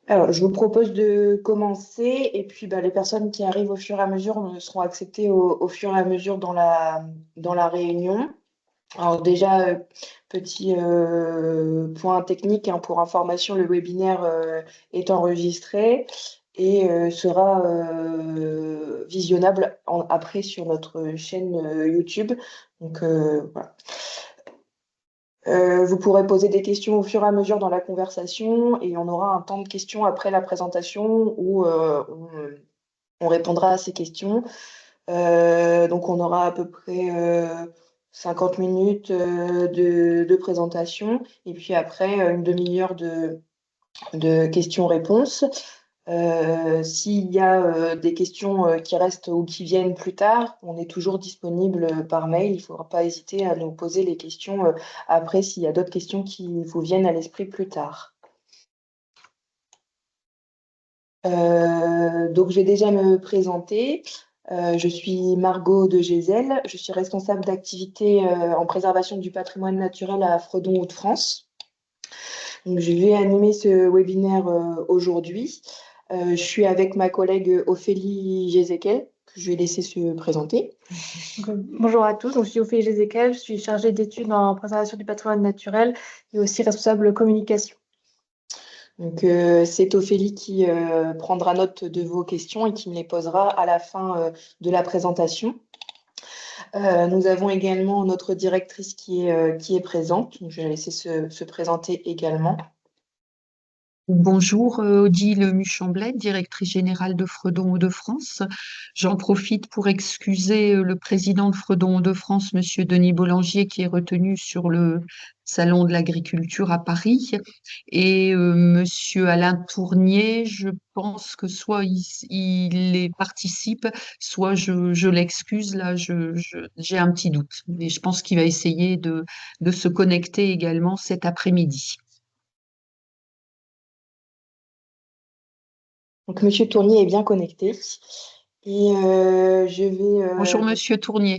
Alors, je vous propose de commencer et puis les personnes qui arrivent au fur et à mesure seront acceptées au fur et à mesure dans la réunion. Alors déjà, petit point technique, hein, pour information, le webinaire est enregistré et sera visionnable après sur notre chaîne YouTube. Donc voilà. Vous pourrez poser des questions au fur et à mesure dans la conversation et on aura un temps de questions après la présentation où on répondra à ces questions. Donc on aura à peu près 50 minutes de présentation et puis après une demi-heure de questions-réponses. S'il y a des questions qui restent ou qui viennent plus tard, on est toujours disponible par mail. Il ne faudra pas hésiter à nous poser les questions après s'il y a d'autres questions qui vous viennent à l'esprit plus tard. Donc, je vais déjà me présenter. Je suis Margot de Gézel. Je suis responsable d'activité en préservation du patrimoine naturel à Fredon Hauts-de-France. Donc, je vais animer ce webinaire aujourd'hui. Je suis avec ma collègue Ophélie Gézéquel, que je vais laisser se présenter. Bonjour à tous, donc, je suis Ophélie Gézéquel, je suis chargée d'études en préservation du patrimoine naturel et aussi responsable communication. Donc, c'est Ophélie qui prendra note de vos questions et qui me les posera à la fin de la présentation. Nous avons également notre directrice qui est présente. Donc, je vais laisser se présenter également. Bonjour, Odile Muchamblet, directrice générale de Fredon Hauts-de-France. J'en profite pour excuser le président de Fredon Hauts-de-France, Monsieur Denis Bollangier, qui est retenu sur le Salon de l'Agriculture à Paris, et Monsieur Alain Tournier. Je pense que soit il y participe, soit je l'excuse. Là, j'ai un petit doute, mais je pense qu'il va essayer de se connecter également cet après-midi. Donc, Monsieur Tournier est bien connecté. Et je vais Bonjour, Monsieur Tournier.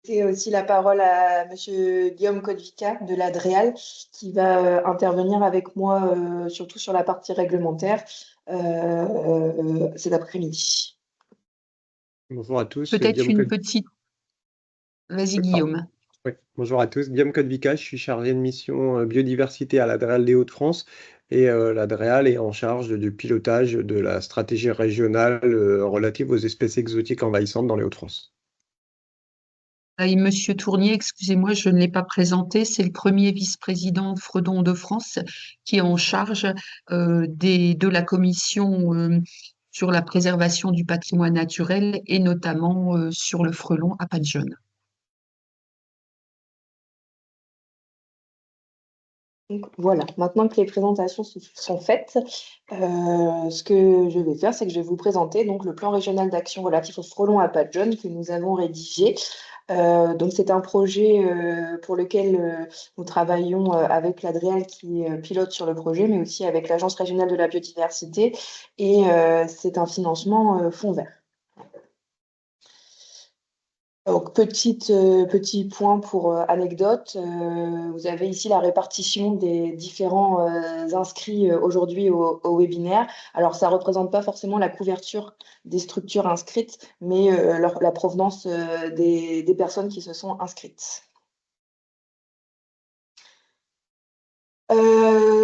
laisser aussi la parole à Monsieur Guillaume Codvica de l'Adréal, qui va intervenir avec moi surtout sur la partie réglementaire cet après-midi. Bonjour à tous. Peut-être une petite... Vas-y, Guillaume. Oui. Bonjour à tous. Guillaume Codvica, je suis chargé de mission biodiversité à l'Adréal des Hauts-de-France. Et l'Adréal est en charge du pilotage de la stratégie régionale relative aux espèces exotiques envahissantes dans les Hauts-de-France. Et Monsieur Tournier, excusez-moi, je ne l'ai pas présenté, c'est le premier vice-président de Fredon Hauts-de-France qui est en charge de la commission sur la préservation du patrimoine naturel et notamment sur le frelon à pattes jaunes. Donc, voilà, maintenant que les présentations sont faites, ce que je vais faire, c'est que je vais vous présenter donc, le plan régional d'action relatif au frelon à pattes jaunes que nous avons rédigé. Donc, c'est un projet pour lequel nous travaillons avec l'Adréal qui pilote sur le projet, mais aussi avec l'Agence régionale de la biodiversité. Et c'est un financement fonds vert. Donc, petit point pour anecdote, vous avez ici la répartition des différents inscrits aujourd'hui au webinaire. Alors, ça ne représente pas forcément la couverture des structures inscrites, mais la provenance des personnes qui se sont inscrites.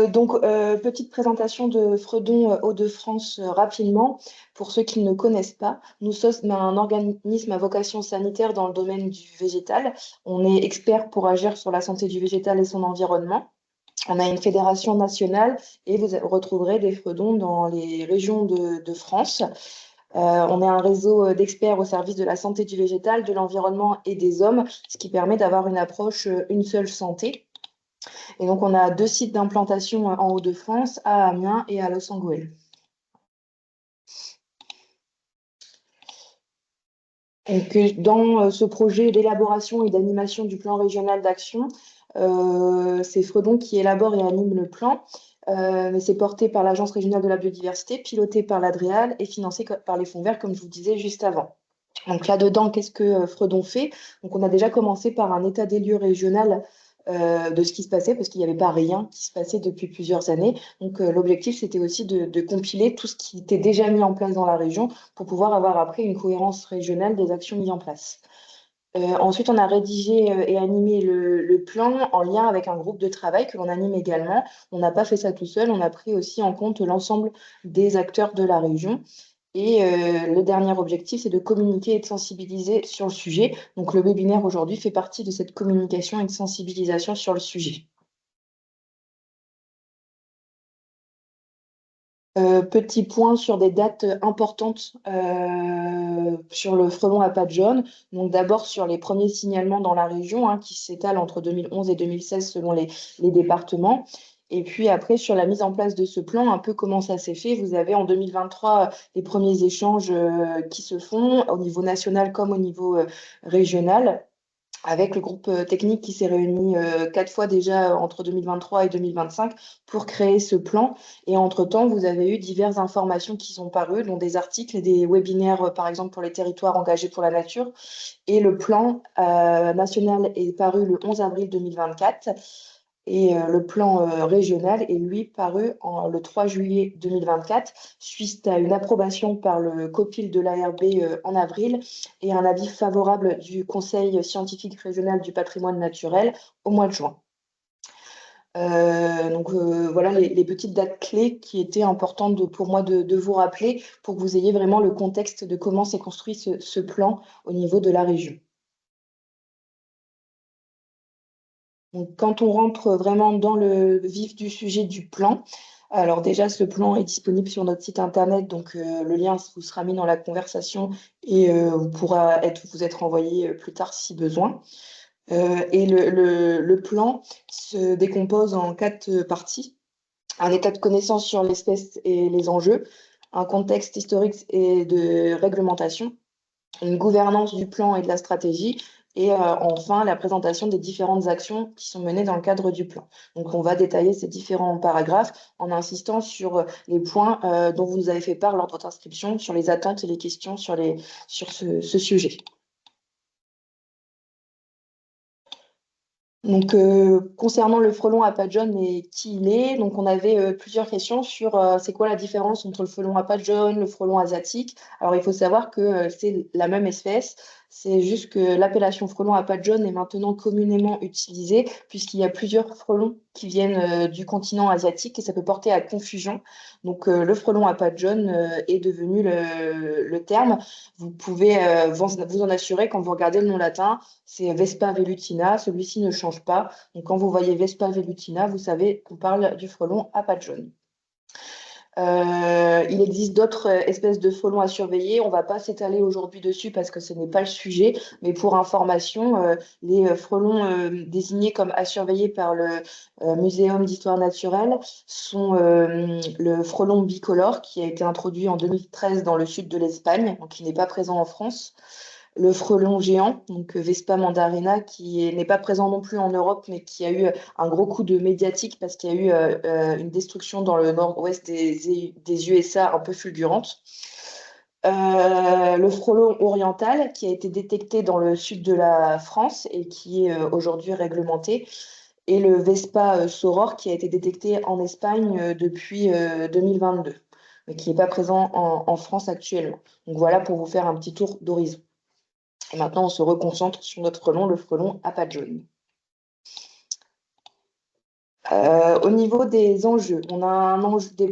Donc, petite présentation de Fredon Hauts-de-France rapidement. Pour ceux qui ne connaissent pas, nous sommes un organisme à vocation sanitaire dans le domaine du végétal. On est expert pour agir sur la santé du végétal et son environnement. On a une fédération nationale et vous retrouverez des Fredons dans les régions de France. On est un réseau d'experts au service de la santé du végétal, de l'environnement et des hommes, ce qui permet d'avoir une approche une seule santé. Et donc, on a 2 sites d'implantation en Hauts-de-France, à Amiens et à Los Angeles. Donc, dans ce projet d'élaboration et d'animation du plan régional d'action, c'est Fredon qui élabore et anime le plan, mais c'est porté par l'Agence régionale de la biodiversité, piloté par l'Adréal et financé par les fonds verts, comme je vous disais juste avant. Donc là-dedans, qu'est-ce que Fredon fait? Donc, on a déjà commencé par un état des lieux régional de ce qui se passait, parce qu'il n'y avait pas rien qui se passait depuis plusieurs années. Donc l'objectif, c'était aussi de compiler tout ce qui était déjà mis en place dans la région pour pouvoir avoir après une cohérence régionale des actions mises en place. Ensuite, on a rédigé et animé le plan en lien avec un groupe de travail que l'on anime également. On n'a pas fait ça tout seul, on a pris aussi en compte l'ensemble des acteurs de la région. Et le dernier objectif, c'est de communiquer et de sensibiliser sur le sujet. Donc le webinaire aujourd'hui fait partie de cette communication et de sensibilisation sur le sujet. Petit point sur des dates importantes sur le frelon à pattes jaunes. Donc d'abord sur les premiers signalements dans la région qui s'étalent entre 2011 et 2016 selon les départements. Et puis après sur la mise en place de ce plan, un peu comment ça s'est fait. Vous avez en 2023 les premiers échanges qui se font au niveau national comme au niveau régional, avec le groupe technique qui s'est réuni 4 fois déjà entre 2023 et 2025 pour créer ce plan. Et entre-temps, vous avez eu diverses informations qui sont parues, dont des articles et des webinaires, par exemple, pour les territoires engagés pour la nature. Et le plan national est paru le 11 avril 2024. Et le plan régional est, lui, paru le 3 juillet 2024, suite à une approbation par le COPIL de l'ARB en avril et un avis favorable du Conseil scientifique régional du patrimoine naturel au mois de juin. Donc voilà les petites dates clés qui étaient importantes pour moi de vous rappeler pour que vous ayez vraiment le contexte de comment s'est construit ce plan au niveau de la région. Donc, quand on rentre vraiment dans le vif du sujet du plan, alors déjà, ce plan est disponible sur notre site internet, donc le lien vous sera mis dans la conversation et vous être envoyé plus tard si besoin. Et le plan se décompose en 4 parties. Un état de connaissance sur l'espèce et les enjeux, un contexte historique et de réglementation, une gouvernance du plan et de la stratégie, et enfin la présentation des différentes actions qui sont menées dans le cadre du plan. Donc on va détailler ces différents paragraphes en insistant sur les points dont vous nous avez fait part lors de votre inscription, sur les attentes et les questions sur ce sujet. Donc, concernant le frelon à pattes jaunes et qui il est, donc on avait plusieurs questions sur c'est quoi la différence entre le frelon à pattes jaunes, le frelon asiatique. Alors, il faut savoir que c'est la même espèce, c'est juste que l'appellation frelon à pattes jaunes est maintenant communément utilisée puisqu'il y a plusieurs frelons qui viennent du continent asiatique et ça peut porter à confusion. Donc, le frelon à pattes jaunes est devenu le terme. Vous pouvez vous en assurer quand vous regardez le nom latin. C'est Vespa velutina, celui-ci ne change pas. Donc quand vous voyez Vespa velutina, vous savez qu'on parle du frelon à pattes jaunes. Il existe d'autres espèces de frelons à surveiller. On ne va pas s'étaler aujourd'hui dessus parce que ce n'est pas le sujet. Mais pour information, les frelons désignés comme à surveiller par le Muséum d'histoire naturelle sont le frelon bicolore qui a été introduit en 2013 dans le sud de l'Espagne, donc qui n'est pas présent en France. Le frelon géant, donc Vespa mandarina, qui n'est pas présent non plus en Europe, mais qui a eu un gros coup de médiatique parce qu'il y a eu une destruction dans le nord-ouest des USA un peu fulgurante. Le frelon oriental, qui a été détecté dans le sud de la France et qui est aujourd'hui réglementé. Et le Vespa sauror, qui a été détecté en Espagne depuis 2022, mais qui n'est pas présent en France actuellement. Donc voilà pour vous faire un petit tour d'horizon. Et maintenant, on se reconcentre sur notre frelon, le frelon à pattes jaunes. Au niveau des enjeux, on a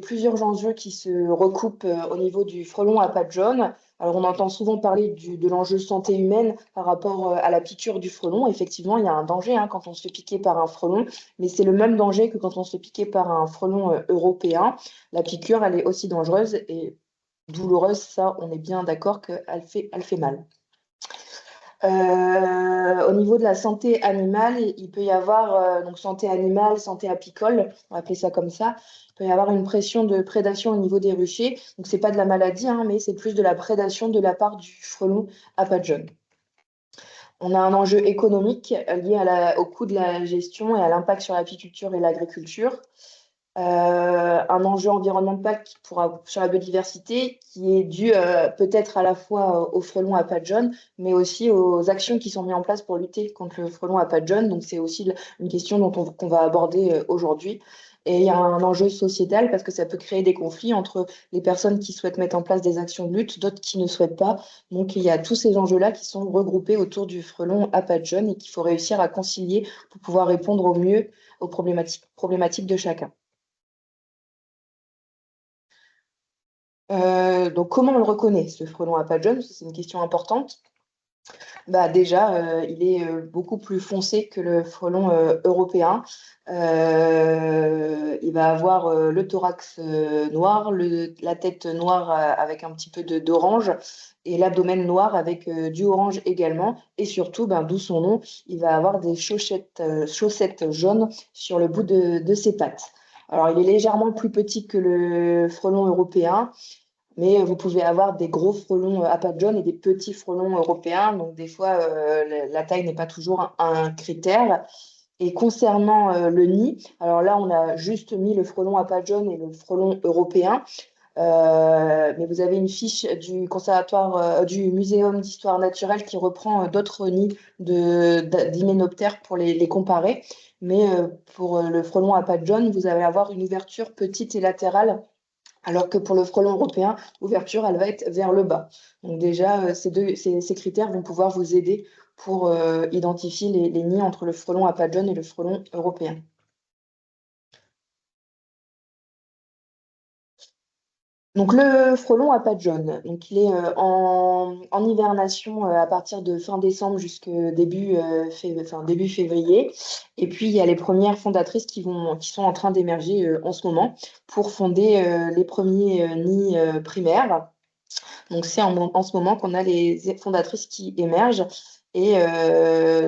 plusieurs enjeux qui se recoupent au niveau du frelon à pattes jaunes. Alors, on entend souvent parler de l'enjeu santé humaine par rapport à la piqûre du frelon. Effectivement, il y a un danger quand on se fait piquer par un frelon, mais c'est le même danger que quand on se fait piquer par un frelon européen. La piqûre, elle est aussi dangereuse et douloureuse, ça, on est bien d'accord qu'elle fait mal. Au niveau de la santé animale, il peut y avoir donc santé animale, santé apicole, on va appeler ça comme ça. Il peut y avoir une pression de prédation au niveau des ruchers. Donc c'est pas de la maladie, mais c'est plus de la prédation de la part du frelon à pattes jaunes. On a un enjeu économique lié au coût de la gestion et à l'impact sur l'apiculture et l'agriculture. un enjeu environnemental sur la biodiversité qui est dû peut-être à la fois au frelon à pattes jaunes, mais aussi aux actions qui sont mises en place pour lutter contre le frelon à pattes jaunes. Donc c'est aussi une question qu'on va aborder aujourd'hui. Et il y a un enjeu sociétal parce que ça peut créer des conflits entre les personnes qui souhaitent mettre en place des actions de lutte, d'autres qui ne souhaitent pas. Donc il y a tous ces enjeux-là qui sont regroupés autour du frelon à pattes jaunes et qu'il faut réussir à concilier pour pouvoir répondre au mieux aux problématiques de chacun. Donc, comment on le reconnaît, ce frelon à pattes jaunes? C'est une question importante. Bah, déjà, il est beaucoup plus foncé que le frelon européen. Il va avoir le thorax noir, la tête noire avec un petit peu d'orange et l'abdomen noir avec du orange également. Et surtout, ben, d'où son nom, il va avoir des chaussettes jaunes sur le bout de ses pattes. Alors, il est légèrement plus petit que le frelon européen. Mais vous pouvez avoir des gros frelons à pattes jaunes et des petits frelons européens. Donc, des fois, la taille n'est pas toujours un critère. Et concernant le nid, alors là, on a juste mis le frelon à pattes jaunes et le frelon européen. Mais vous avez une fiche du conservatoire, du Muséum d'histoire naturelle qui reprend d'autres nids d'hyménoptères pour les comparer. Mais pour le frelon à pattes jaunes, vous allez avoir une ouverture petite et latérale alors que pour le frelon européen, l'ouverture, elle va être vers le bas. Donc déjà, ces critères vont pouvoir vous aider pour identifier les nids entre le frelon à pattes jaunes et le frelon européen. Donc le frelon à pattes jaunes, donc il est en hivernation à partir de fin décembre jusqu'au début février. Et puis il y a les premières fondatrices qui sont en train d'émerger en ce moment pour fonder les premiers nids primaires. Donc c'est en ce moment qu'on a les fondatrices qui émergent. Et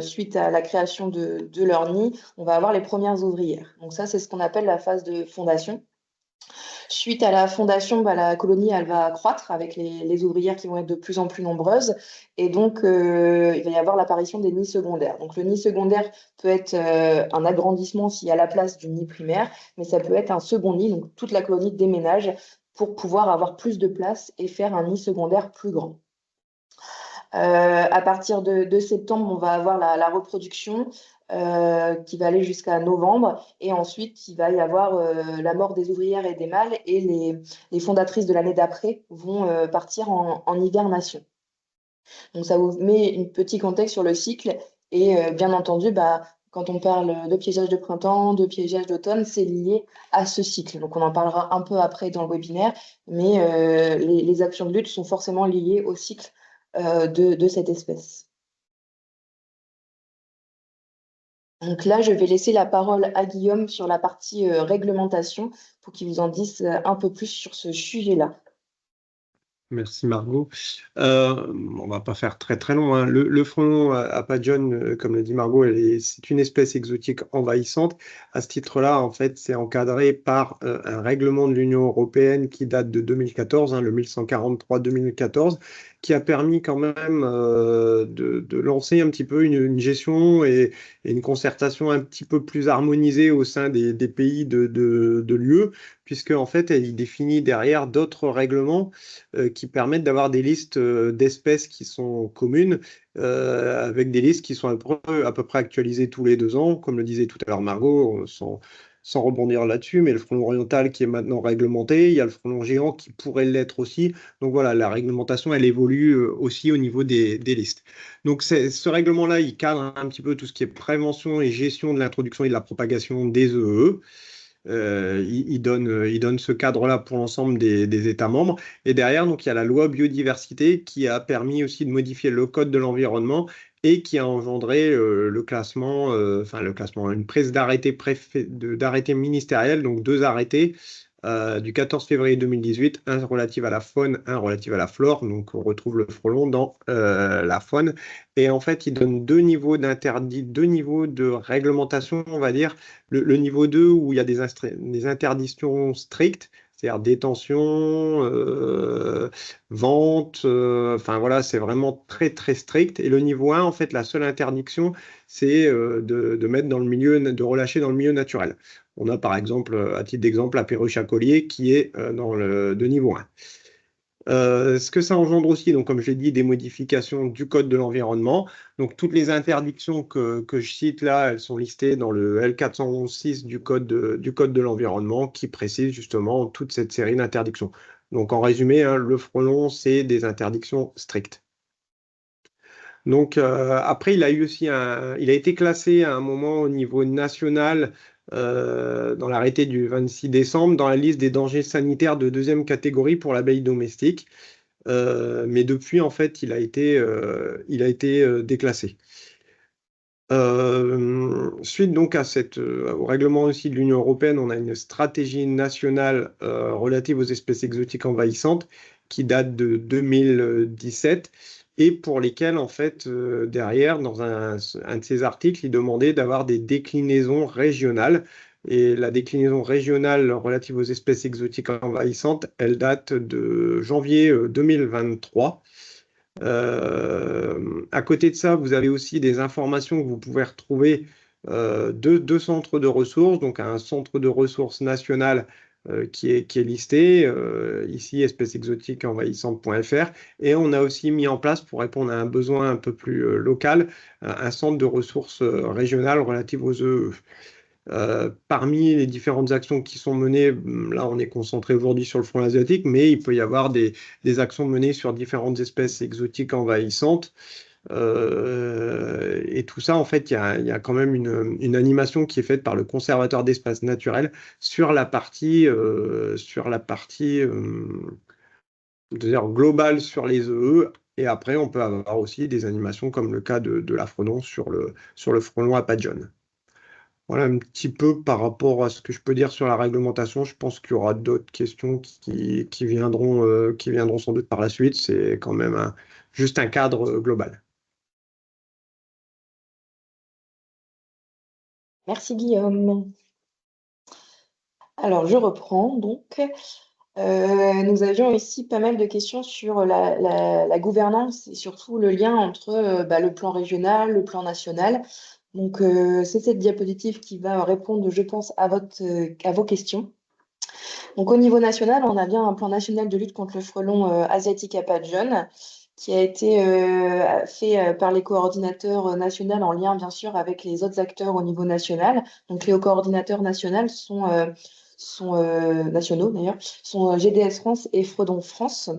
suite à la création de leur nid, on va avoir les premières ouvrières. Donc ça, c'est ce qu'on appelle la phase de fondation. Suite à la fondation, bah, la colonie, elle va croître avec les ouvrières qui vont être de plus en plus nombreuses. Et donc, il va y avoir l'apparition des nids secondaires. Donc, le nid secondaire peut être un agrandissement s'il y a la place du nid primaire, mais ça peut être un second nid. Donc, toute la colonie déménage pour pouvoir avoir plus de place et faire un nid secondaire plus grand. À partir de septembre, on va avoir la reproduction qui va aller jusqu'à novembre. Et ensuite, il va y avoir la mort des ouvrières et des mâles. Et les fondatrices de l'année d'après vont partir en hibernation. Donc, ça vous met un petit contexte sur le cycle. Et bien entendu, bah, quand on parle de piégeage de printemps, de piégeage d'automne, c'est lié à ce cycle. Donc, on en parlera un peu après dans le webinaire. Mais les actions de lutte sont forcément liées au cycle de cette espèce. Donc là, je vais laisser la parole à Guillaume sur la partie réglementation pour qu'il vous en dise un peu plus sur ce sujet-là. Merci Margot. On va pas faire très très long, hein. Le frelon à pattes jaunes, comme le dit Margot, c'est une espèce exotique envahissante. À ce titre-là, en fait, c'est encadré par un règlement de l'Union européenne qui date de 2014, hein, le 1143-2014, qui a permis quand même de lancer un petit peu une gestion et une concertation un petit peu plus harmonisée au sein des pays de l'UE, puisque en fait, il définit derrière d'autres règlements qui permettent d'avoir des listes d'espèces qui sont communes, avec des listes qui sont à peu près actualisées tous les 2 ans, comme le disait tout à l'heure Margot, sans rebondir là-dessus, mais le frelon oriental qui est maintenant réglementé, il y a le frelon géant qui pourrait l'être aussi. Donc voilà, la réglementation, elle évolue aussi au niveau des listes. Donc ce règlement-là, il cadre un petit peu tout ce qui est prévention et gestion de l'introduction et de la propagation des EE. Il donne ce cadre-là pour l'ensemble des États membres. Et derrière, donc, il y a la loi biodiversité qui a permis aussi de modifier le code de l'environnement et qui a engendré le classement, une prise d'arrêté ministériel, donc 2 arrêtés du 14 février 2018, un relatif à la faune, un relatif à la flore. Donc, on retrouve le frelon dans la faune. Et en fait, il donne 2 niveaux d'interdit, 2 niveaux de réglementation, on va dire. Le niveau 2, où il y a des interdictions strictes, c'est-à-dire détention, vente, enfin voilà, c'est vraiment très très strict. Et le niveau 1, en fait, la seule interdiction, c'est de mettre dans le milieu, de relâcher dans le milieu naturel. On a par exemple, à titre d'exemple, la Perruche-à-Collier qui est de niveau 1. Ce que ça engendre aussi, donc, comme je l'ai dit, des modifications du code de l'environnement. Donc, toutes les interdictions que je cite là, elles sont listées dans le L411-6 du code de l'environnement qui précise justement toute cette série d'interdictions. Donc, en résumé, hein, le frelon, c'est des interdictions strictes. Donc, après, il a été classé à un moment au niveau national dans l'arrêté du 26 décembre dans la liste des dangers sanitaires de deuxième catégorie pour l'abeille domestique. Mais depuis, en fait, il a été déclassé. Suite donc au règlement aussi de l'Union européenne, on a une stratégie nationale relative aux espèces exotiques envahissantes qui date de 2017 et pour lesquelles, en fait, derrière, dans un de ces articles, il demandait d'avoir des déclinaisons régionales. Et la déclinaison régionale relative aux espèces exotiques envahissantes, elle date de janvier 2023. À côté de ça, vous avez aussi des informations que vous pouvez retrouver de deux centres de ressources, donc un centre de ressources national qui est listé, ici espècesexotiquesenvahissantes.fr, et on a aussi mis en place, pour répondre à un besoin un peu plus local, un centre de ressources régionales relatif aux EE. Parmi les différentes actions qui sont menées, là on est concentré aujourd'hui sur le frelon asiatique, mais il peut y avoir des actions menées sur différentes espèces exotiques envahissantes. Et tout ça, en fait, il y a quand même une animation qui est faite par le conservateur d'espaces naturels sur la partie, globale sur les EE. Et après, on peut avoir aussi des animations comme le cas de la Fredon sur le frelon à pattes jaunes. Voilà un petit peu par rapport à ce que je peux dire sur la réglementation. Je pense qu'il y aura d'autres questions qui viendront sans doute par la suite. C'est quand même juste un cadre global. Merci Guillaume. Alors, je reprends donc. Nous avions ici pas mal de questions sur la gouvernance et surtout le lien entre le plan régional, le plan national. Donc, c'est cette diapositive qui va répondre, je pense, à vos questions. Donc, au niveau national, on a bien un plan national de lutte contre le frelon asiatique à pattes jaunes qui a été fait par les coordinateurs nationaux en lien, bien sûr, avec les autres acteurs au niveau national. Donc, les coordinateurs nationaux sont nationaux, d'ailleurs, sont GDS France et Fredon France.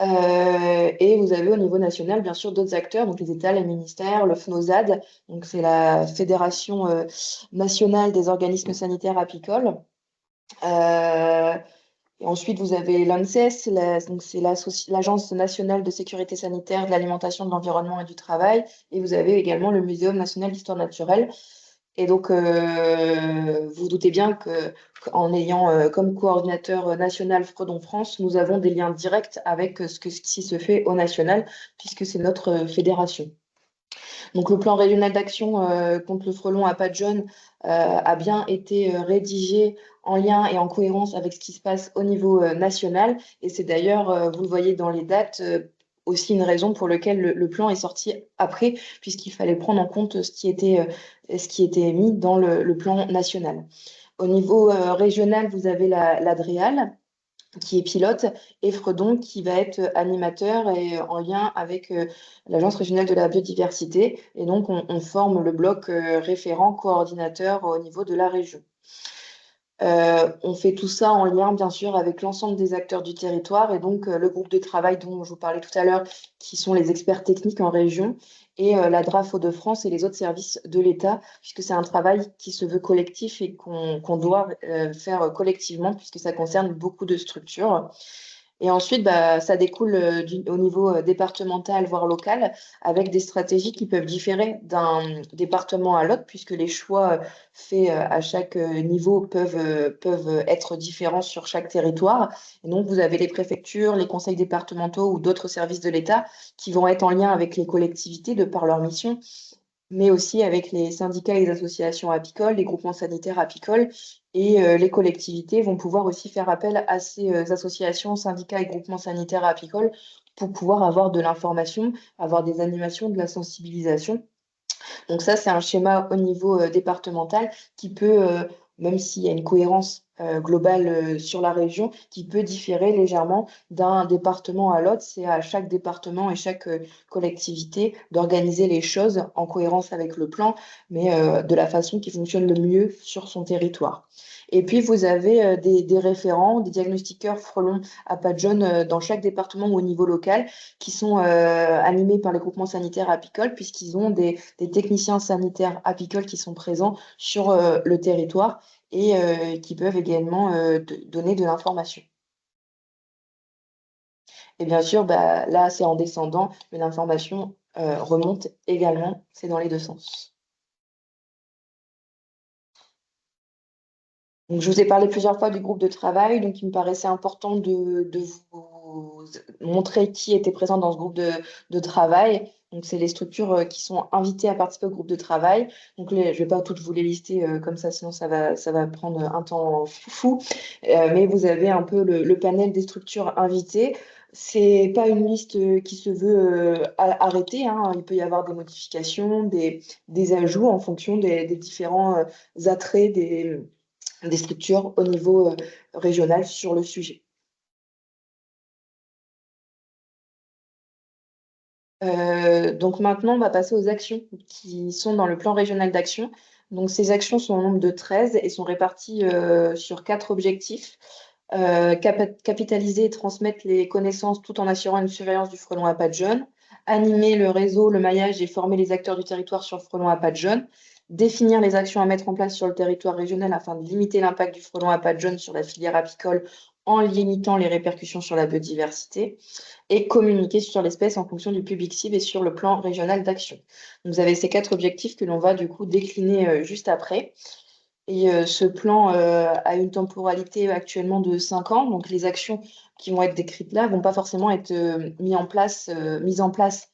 Et vous avez au niveau national, bien sûr, d'autres acteurs, donc les États, les ministères, le FNOSAD, donc c'est la Fédération nationale des organismes sanitaires apicoles. Et ensuite, vous avez l'ANSES, donc c'est l'Agence nationale de sécurité sanitaire, de l'alimentation, de l'environnement et du travail. Et vous avez également le Muséum national d'histoire naturelle. Et donc, vous doutez bien qu'en ayant comme coordinateur national Fredon France, nous avons des liens directs avec ce qui se fait au national, puisque c'est notre fédération. Donc, le plan régional d'action contre le frelon à pattes jaunes a bien été rédigé en lien et en cohérence avec ce qui se passe au niveau national. Et c'est d'ailleurs, vous le voyez dans les dates, aussi une raison pour laquelle le plan est sorti après, puisqu'il fallait prendre en compte ce qui était mis dans le plan national. Au niveau régional, vous avez la DREAL, qui est pilote, et Fredon, qui va être animateur et en lien avec l'Agence régionale de la biodiversité. Et donc, on forme le bloc référent coordinateur au niveau de la région. On fait tout ça en lien, bien sûr, avec l'ensemble des acteurs du territoire et donc le groupe de travail dont je vous parlais tout à l'heure, qui sont les experts techniques en région, et la DRAF Hauts-de-France et les autres services de l'État, puisque c'est un travail qui se veut collectif et qu'on doit faire collectivement, puisque ça concerne beaucoup de structures. Et ensuite, ça découle au niveau départemental, voire local, avec des stratégies qui peuvent différer d'un département à l'autre, puisque les choix faits à chaque niveau peuvent être différents sur chaque territoire. Et donc, vous avez les préfectures, les conseils départementaux ou d'autres services de l'État qui vont être en lien avec les collectivités de par leur mission, mais aussi avec les syndicats et les associations apicoles, les groupements sanitaires apicoles. Et les collectivités vont pouvoir aussi faire appel à ces associations, syndicats et groupements sanitaires apicoles pour pouvoir avoir de l'information, avoir des animations, de la sensibilisation. Donc ça, c'est un schéma au niveau départemental qui peut même s'il y a une cohérence globale sur la région qui peut différer légèrement d'un département à l'autre. C'est à chaque département et chaque collectivité d'organiser les choses en cohérence avec le plan, mais de la façon qui fonctionne le mieux sur son territoire. Et puis, vous avez des référents, des diagnostiqueurs frelons à pattes jaunes dans chaque département ou au niveau local qui sont animés par les groupements sanitaires apicoles puisqu'ils ont des techniciens sanitaires apicoles qui sont présents sur le territoire et qui peuvent également donner de l'information. Et bien sûr, bah, là, c'est en descendant, mais l'information remonte également, c'est dans les deux sens. Donc, je vous ai parlé plusieurs fois du groupe de travail, donc il me paraissait important de vous montrer qui était présent dans ce groupe de travail. Donc, c'est les structures qui sont invitées à participer au groupe de travail. Donc, je ne vais pas toutes vous les lister comme ça, sinon ça va prendre un temps fou. Mais vous avez un peu le panel des structures invitées. C'est pas une liste qui se veut arrêtée, hein. Il peut y avoir des modifications, des ajouts en fonction des différents attraits des structures au niveau régional sur le sujet. Donc maintenant, on va passer aux actions qui sont dans le plan régional d'action. Donc ces actions sont au nombre de 13 et sont réparties sur 4 objectifs. Capitaliser et transmettre les connaissances tout en assurant une surveillance du frelon à pattes jaunes, animer le réseau, le maillage et former les acteurs du territoire sur le frelon à pattes jaunes, définir les actions à mettre en place sur le territoire régional afin de limiter l'impact du frelon à pattes jaunes sur la filière apicole en limitant les répercussions sur la biodiversité et communiquer sur l'espèce en fonction du public cible et sur le plan régional d'action. Vous avez ces 4 objectifs que l'on va du coup décliner juste après. Et ce plan a une temporalité actuellement de 5 ans. Donc, les actions qui vont être décrites là ne vont pas forcément être mises en place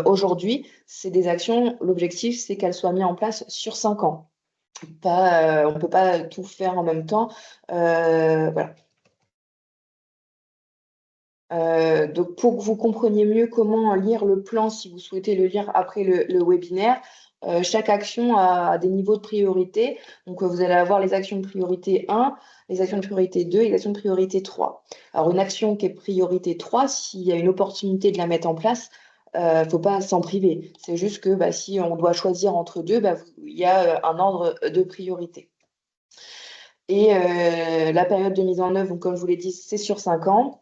aujourd'hui. C'est des actions, l'objectif, c'est qu'elles soient mises en place sur 5 ans. On ne peut pas tout faire en même temps. Voilà. Donc, pour que vous compreniez mieux comment lire le plan, si vous souhaitez le lire après le webinaire, chaque action a des niveaux de priorité. Donc, vous allez avoir les actions de priorité 1, les actions de priorité 2 et les actions de priorité 3. Alors, une action qui est priorité 3, s'il y a une opportunité de la mettre en place, il ne faut pas s'en priver. C'est juste que bah, si on doit choisir entre deux, bah, il y a un ordre de priorité. Et la période de mise en œuvre, donc, comme je vous l'ai dit, c'est sur 5 ans.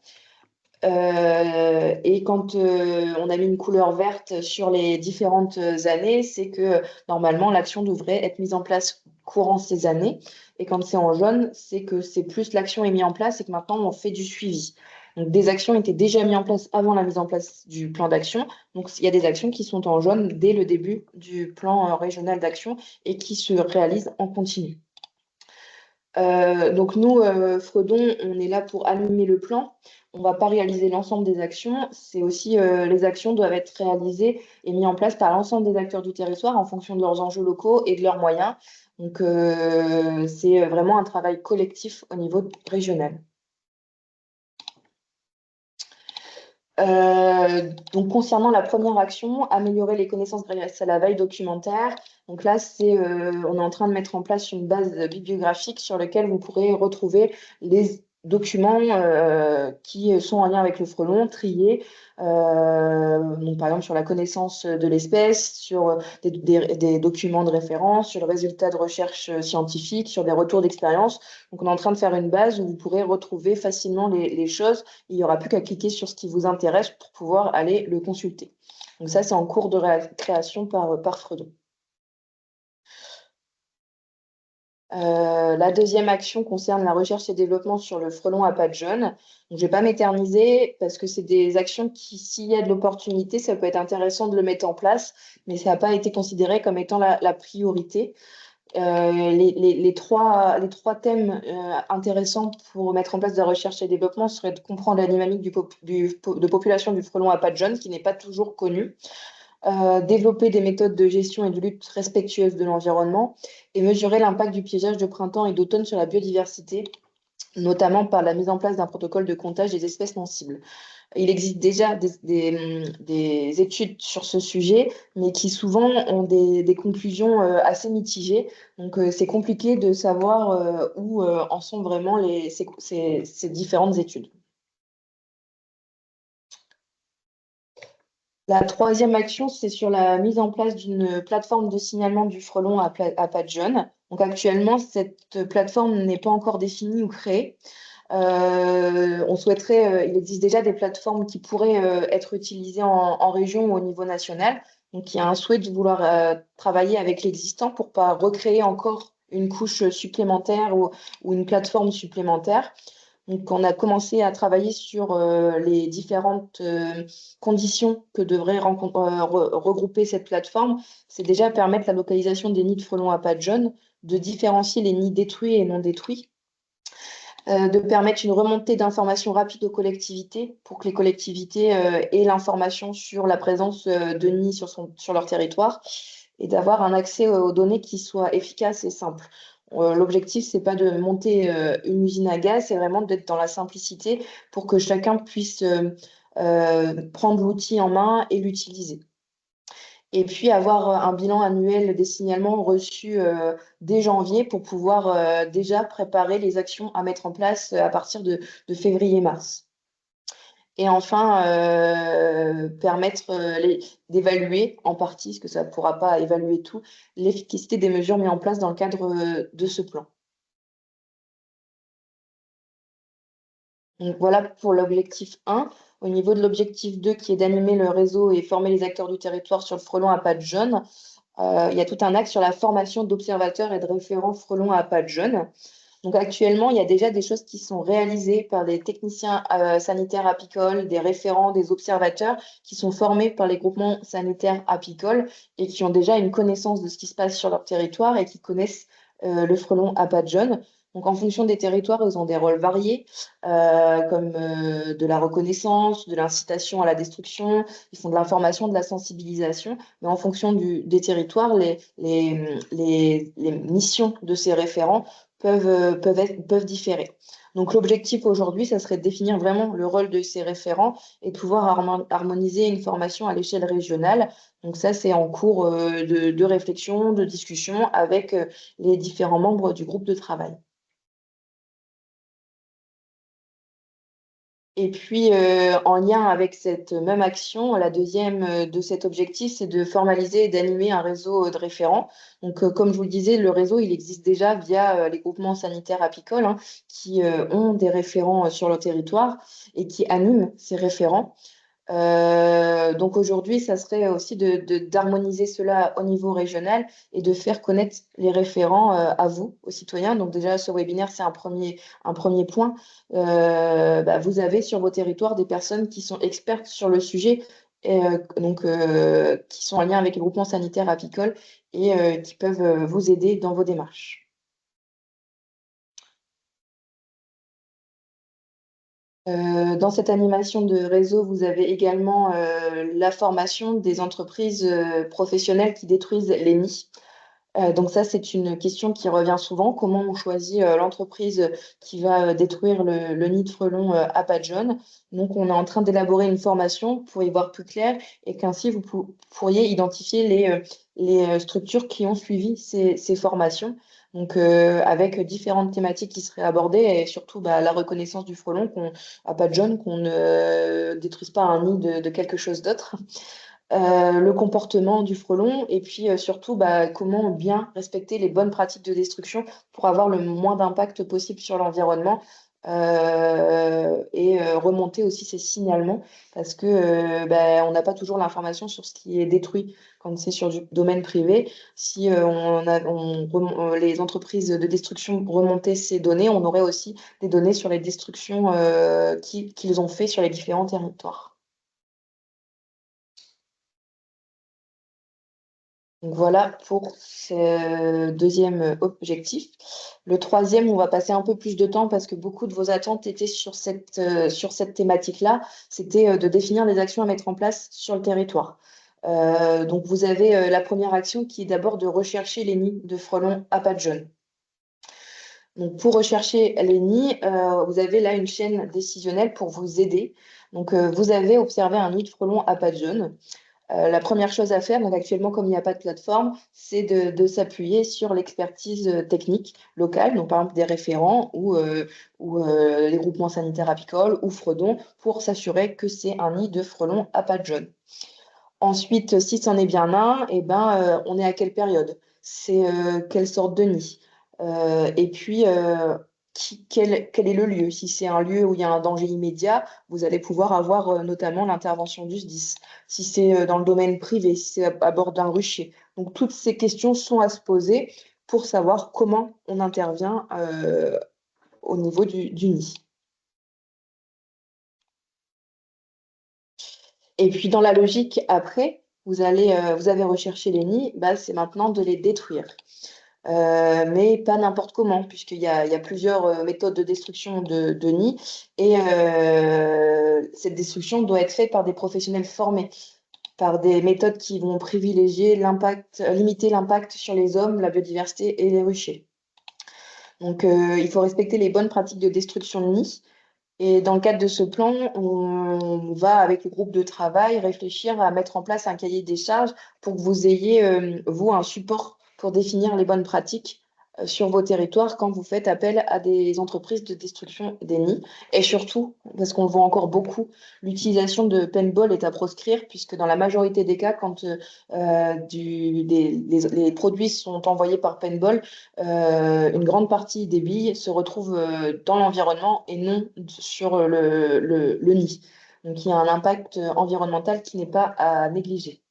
Et quand on a mis une couleur verte sur les différentes années, c'est que normalement l'action devrait être mise en place courant ces années. Et quand c'est en jaune, c'est que c'est plus l'action est mise en place et que maintenant on fait du suivi. Donc des actions étaient déjà mises en place avant la mise en place du plan d'action. Donc il y a des actions qui sont en jaune dès le début du plan régional d'action et qui se réalisent en continu. Donc nous, Fredon, on est là pour animer le plan. On ne va pas réaliser l'ensemble des actions. C'est aussi les actions doivent être réalisées et mises en place par l'ensemble des acteurs du territoire en fonction de leurs enjeux locaux et de leurs moyens. Donc c'est vraiment un travail collectif au niveau régional. Donc concernant la première action, améliorer les connaissances grâce à la veille documentaire. Donc là, on est en train de mettre en place une base bibliographique sur laquelle vous pourrez retrouver les documents qui sont en lien avec le frelon, triés. Donc par exemple sur la connaissance de l'espèce, sur des documents de référence, sur le résultat de recherche scientifique, sur des retours d'expérience. Donc on est en train de faire une base où vous pourrez retrouver facilement les choses. Il n'y aura plus qu'à cliquer sur ce qui vous intéresse pour pouvoir aller le consulter. Donc ça, c'est en cours de création par Fredon. La deuxième action concerne la recherche et développement sur le frelon à pattes jaunes. Donc, je ne vais pas m'éterniser parce que c'est des actions qui, s'il y a de l'opportunité, ça peut être intéressant de le mettre en place, mais ça n'a pas été considéré comme étant la priorité. Les trois thèmes intéressants pour mettre en place de la recherche et développement seraient de comprendre la dynamique de population du frelon à pattes jaunes, qui n'est pas toujours connue, développer des méthodes de gestion et de lutte respectueuses de l'environnement et mesurer l'impact du piégeage de printemps et d'automne sur la biodiversité notamment par la mise en place d'un protocole de comptage des espèces non cibles. Il existe déjà des études sur ce sujet, mais qui souvent ont des conclusions assez mitigées. Donc, c'est compliqué de savoir où en sont vraiment ces différentes études. La troisième action, c'est sur la mise en place d'une plateforme de signalement du frelon à pas de jeunes. Donc, actuellement, cette plateforme n'est pas encore définie ou créée. On souhaiterait, il existe déjà des plateformes qui pourraient être utilisées en région ou au niveau national. Donc, il y a un souhait de vouloir travailler avec l'existant pour pas recréer encore une couche supplémentaire ou une plateforme supplémentaire. Donc, on a commencé à travailler sur les différentes conditions que devrait regrouper cette plateforme. C'est déjà permettre la localisation des nids de frelons à pattes jaunes, de différencier les nids détruits et non détruits, de permettre une remontée d'informations rapides aux collectivités pour que les collectivités aient l'information sur la présence de nids sur leur territoire et d'avoir un accès aux données qui soit efficace et simple. L'objectif, c'est pas de monter une usine à gaz, c'est vraiment d'être dans la simplicité pour que chacun puisse prendre l'outil en main et l'utiliser. Et puis avoir un bilan annuel des signalements reçus dès janvier pour pouvoir déjà préparer les actions à mettre en place à partir de février-mars. Et enfin, permettre d'évaluer en partie, parce que ça ne pourra pas évaluer tout, l'efficacité des mesures mises en place dans le cadre de ce plan. Donc voilà pour l'objectif 1. Au niveau de l'objectif 2, qui est d'animer le réseau et former les acteurs du territoire sur le frelon à pattes jaunes, il y a tout un axe sur la formation d'observateurs et de référents frelons à pattes jaunes. Donc actuellement, il y a déjà des choses qui sont réalisées par des techniciens sanitaires apicoles, des référents, des observateurs qui sont formés par les groupements sanitaires apicoles et qui ont déjà une connaissance de ce qui se passe sur leur territoire et qui connaissent le frelon à pattes jaunes. Donc en fonction des territoires, ils ont des rôles variés, comme de la reconnaissance, de l'incitation à la destruction, ils font de l'information, de la sensibilisation, mais en fonction des territoires, les missions de ces référents peuvent différer. Donc l'objectif aujourd'hui, ça serait de définir vraiment le rôle de ces référents et de pouvoir harmoniser une formation à l'échelle régionale. Donc ça, c'est en cours de réflexion, de discussion avec les différents membres du groupe de travail. Et puis, en lien avec cette même action, la deuxième de cet objectif, c'est de formaliser et d'animer un réseau de référents. Donc, comme je vous le disais, le réseau, il existe déjà via les groupements sanitaires apicoles qui ont des référents sur le territoire et qui animent ces référents. Donc aujourd'hui, ça serait aussi d'harmoniser cela au niveau régional et de faire connaître les référents à vous, aux citoyens. Donc déjà, ce webinaire, c'est un premier point. Vous avez sur vos territoires des personnes qui sont expertes sur le sujet, et, qui sont en lien avec les groupements sanitaires apicoles et qui peuvent vous aider dans vos démarches. Dans cette animation de réseau, vous avez également la formation des entreprises professionnelles qui détruisent les nids. Donc ça, c'est une question qui revient souvent. Comment on choisit l'entreprise qui va détruire le nid de frelons à pattes jaunes? Donc, on est en train d'élaborer une formation pour y voir plus clair et qu'ainsi, vous pourriez identifier les structures qui ont suivi ces formations. Donc, avec différentes thématiques qui seraient abordées et surtout la reconnaissance du frelon à pattes jaunes, qu'on ne détruise pas un nid de quelque chose d'autre. Le comportement du frelon et puis surtout comment bien respecter les bonnes pratiques de destruction pour avoir le moins d'impact possible sur l'environnement et remonter aussi ces signalements parce que on n'a pas toujours l'information sur ce qui est détruit quand c'est sur du domaine privé. Si les entreprises de destruction remontaient ces données, on aurait aussi des données sur les destructions qu'ils ont fait sur les différents territoires. Donc voilà pour ce deuxième objectif. Le troisième, on va passer un peu plus de temps parce que beaucoup de vos attentes étaient sur cette thématique-là. C'était de définir les actions à mettre en place sur le territoire. Donc vous avez la première action qui est d'abord de rechercher les nids de frelons à pattes jaunes. Donc, pour rechercher les nids, vous avez là une chaîne décisionnelle pour vous aider. Donc, vous avez observé un nid de frelons à pattes jaunes. La première chose à faire, donc actuellement, comme il n'y a pas de plateforme, c'est de s'appuyer sur l'expertise technique locale, donc par exemple des référents ou les groupements sanitaires apicoles ou Fredon, pour s'assurer que c'est un nid de frelons à pattes jaunes. Ensuite, si c'en est bien un, on est à quelle période? C'est quelle sorte de nid? Et puis, quel est le lieu? Si c'est un lieu où il y a un danger immédiat, vous allez pouvoir avoir notamment l'intervention du SDIS. Si c'est dans le domaine privé, si c'est à bord d'un rucher. Donc, toutes ces questions sont à se poser pour savoir comment on intervient au niveau du nid. Et puis, dans la logique, après, vous avez recherché les nids, c'est maintenant de les détruire. Mais pas n'importe comment, puisqu'il y a plusieurs méthodes de destruction de nids, et cette destruction doit être faite par des professionnels formés, par des méthodes qui vont privilégier limiter l'impact sur les hommes, la biodiversité et les ruchers. Donc, il faut respecter les bonnes pratiques de destruction de nids. Et dans le cadre de ce plan, on va, avec le groupe de travail, réfléchir à mettre en place un cahier des charges pour que vous ayez, vous, un support pour définir les bonnes pratiques sur vos territoires quand vous faites appel à des entreprises de destruction des nids. Et surtout, parce qu'on le voit encore beaucoup, l'utilisation de paintball est à proscrire, puisque dans la majorité des cas, quand les produits sont envoyés par paintball, une grande partie des billes se retrouvent dans l'environnement et non sur le nid. Donc, il y a un impact environnemental qui n'est pas à négliger.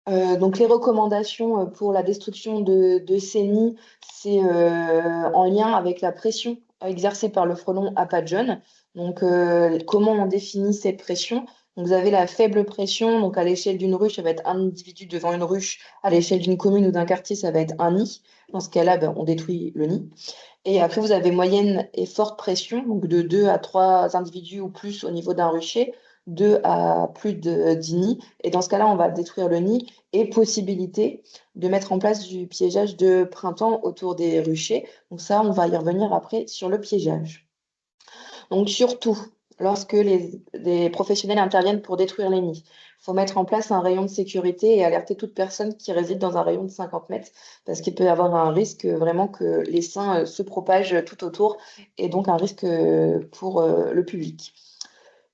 Donc, les recommandations pour la destruction de ces nids, c'est en lien avec la pression exercée par le frelon à pattes jaunes. Donc, comment on définit cette pression? Donc, vous avez la faible pression, donc à l'échelle d'une ruche, ça va être un individu devant une ruche. À l'échelle d'une commune ou d'un quartier, ça va être un nid. Dans ce cas-là, on détruit le nid. Et après, vous avez moyenne et forte pression, donc de 2 à 3 individus ou plus au niveau d'un rucher, 2 à plus de 10 nids. Et dans ce cas-là, on va détruire le nid et possibilité de mettre en place du piégeage de printemps autour des ruchers. Donc ça, on va y revenir après sur le piégeage. Donc surtout, lorsque les professionnels interviennent pour détruire les nids, il faut mettre en place un rayon de sécurité et alerter toute personne qui réside dans un rayon de 50 mètres, parce qu'il peut y avoir un risque vraiment que l'essaim se propage tout autour, et donc un risque pour le public.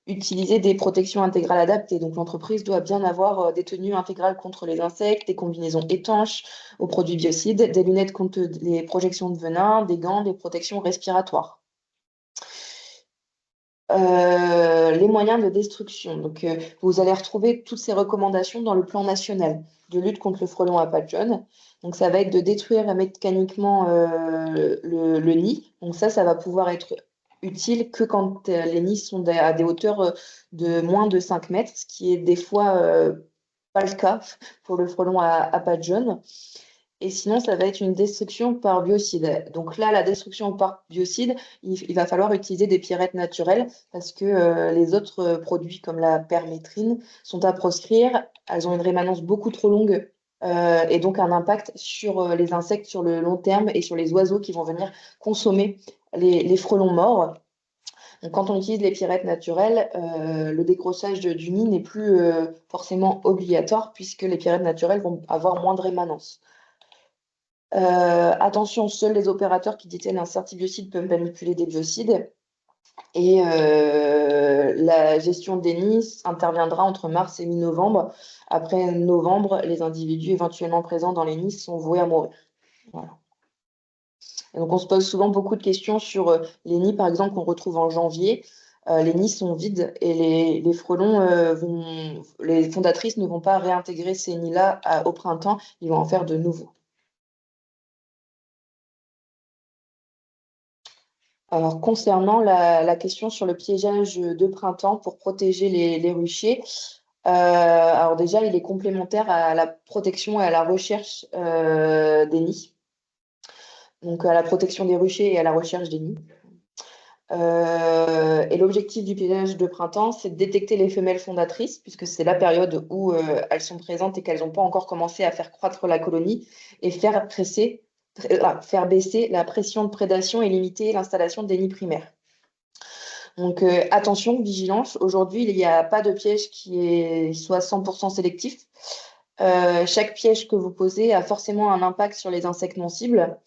Utiliser des protections intégrales adaptées. Donc l'entreprise doit bien avoir des tenues intégrales contre les insectes, des combinaisons étanches aux produits biocides, des lunettes contre les projections de venin, des gants, des protections respiratoires. Les moyens de destruction. Donc, vous allez retrouver toutes ces recommandations dans le plan national de lutte contre le frelon à pattes jaunes. Donc, ça va être de détruire mécaniquement le nid. Donc, ça va pouvoir être utile que quand les nids sont à des hauteurs de moins de 5 mètres, ce qui est des fois pas le cas pour le frelon à pattes jaunes. Et sinon, ça va être une destruction par biocide. Donc là, la destruction par biocide, il va falloir utiliser des pierrettes naturelles parce que les autres produits comme la permétrine sont à proscrire. Elles ont une rémanence beaucoup trop longue et donc un impact sur les insectes sur le long terme et sur les oiseaux qui vont venir consommer les frelons morts. Donc, quand on utilise les pierrettes naturelles, le décrochage du nid n'est plus forcément obligatoire puisque les pierrettes naturelles vont avoir moins de rémanence. Attention, seuls les opérateurs qui détiennent un certibiocide peuvent manipuler des biocides. Et la gestion des nids interviendra entre mars et mi-novembre. Après novembre, les individus éventuellement présents dans les nids sont voués à mourir. Voilà. Et donc, on se pose souvent beaucoup de questions sur les nids, par exemple, qu'on retrouve en janvier. Les nids sont vides et les frelons les fondatrices ne vont pas réintégrer ces nids-là au printemps, ils vont en faire de nouveaux. Alors, concernant la question sur le piégeage de printemps pour protéger les ruchers, alors déjà, il est complémentaire à la protection et à la recherche des nids. Donc, à la protection des ruchers et à la recherche des nids. Et l'objectif du piégeage de printemps, c'est de détecter les femelles fondatrices, puisque c'est la période où elles sont présentes et qu'elles n'ont pas encore commencé à faire croître la colonie, et faire presser faire baisser la pression de prédation et limiter l'installation des nids primaires. Donc attention, vigilance. Aujourd'hui, il n'y a pas de piège qui soit 100% sélectif. Chaque piège que vous posez a forcément un impact sur les insectes non cibles.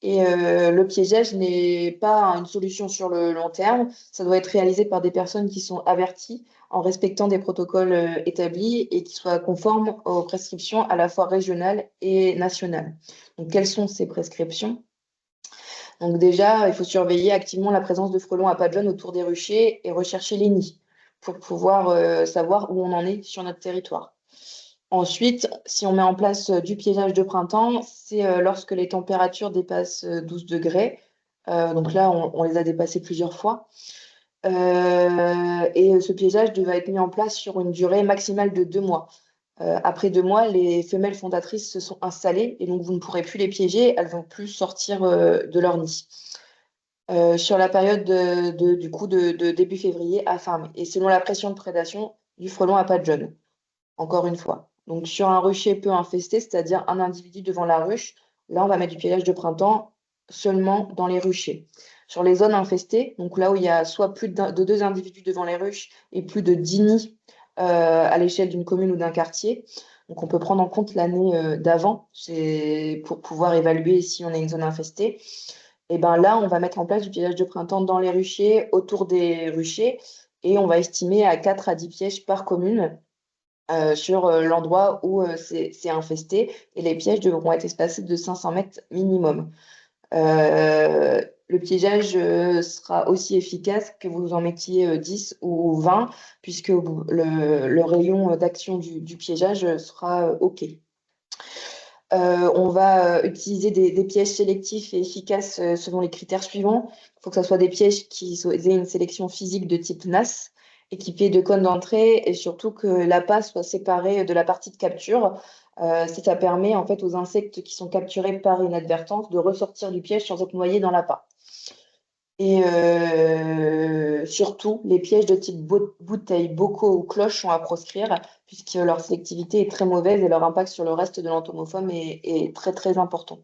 Et le piégeage n'est pas une solution sur le long terme. Ça doit être réalisé par des personnes qui sont averties en respectant des protocoles établis et qui soient conformes aux prescriptions à la fois régionales et nationales. Donc, quelles sont ces prescriptions? Donc déjà, il faut surveiller activement la présence de frelons à pattes jaunes autour des ruchers et rechercher les nids pour pouvoir savoir où on en est sur notre territoire. Ensuite, si on met en place du piégeage de printemps, c'est lorsque les températures dépassent 12 degrés. Donc là, on les a dépassées plusieurs fois. Et ce piégeage devait être mis en place sur une durée maximale de 2 mois. Après 2 mois, les femelles fondatrices se sont installées et donc vous ne pourrez plus les piéger, elles vont plus sortir de leur nid. Sur la période de début février à fin mai, et selon la pression de prédation du frelon à pattes jaunes, encore une fois. Donc sur un rucher peu infesté, c'est-à-dire un individu devant la ruche, là on va mettre du piégeage de printemps seulement dans les ruchers. Sur les zones infestées, donc là où il y a soit plus de 2 individus devant les ruches et plus de 10 nids à l'échelle d'une commune ou d'un quartier, donc on peut prendre en compte l'année d'avant, c'est pour pouvoir évaluer si on est une zone infestée. Et ben là, on va mettre en place du piégeage de printemps dans les ruchers, autour des ruchers, et on va estimer à 4 à 10 pièges par commune sur l'endroit où c'est infesté, et les pièges devront être espacés de 500 mètres minimum. Le piégeage sera aussi efficace que vous en mettiez 10 ou 20, puisque le rayon d'action du piégeage sera OK. On va utiliser des pièges sélectifs et efficaces selon les critères suivants. Il faut que ce soit des pièges qui aient une sélection physique de type NAS, équipés de cônes d'entrée, et surtout que l'appât soit séparé de la partie de capture. Ça permet en fait aux insectes qui sont capturés par inadvertance de ressortir du piège sans être noyés dans l'appât. Et surtout, les pièges de type bouteille, bocaux ou cloche sont à proscrire, puisque leur sélectivité est très mauvaise et leur impact sur le reste de l'entomophone est très très important.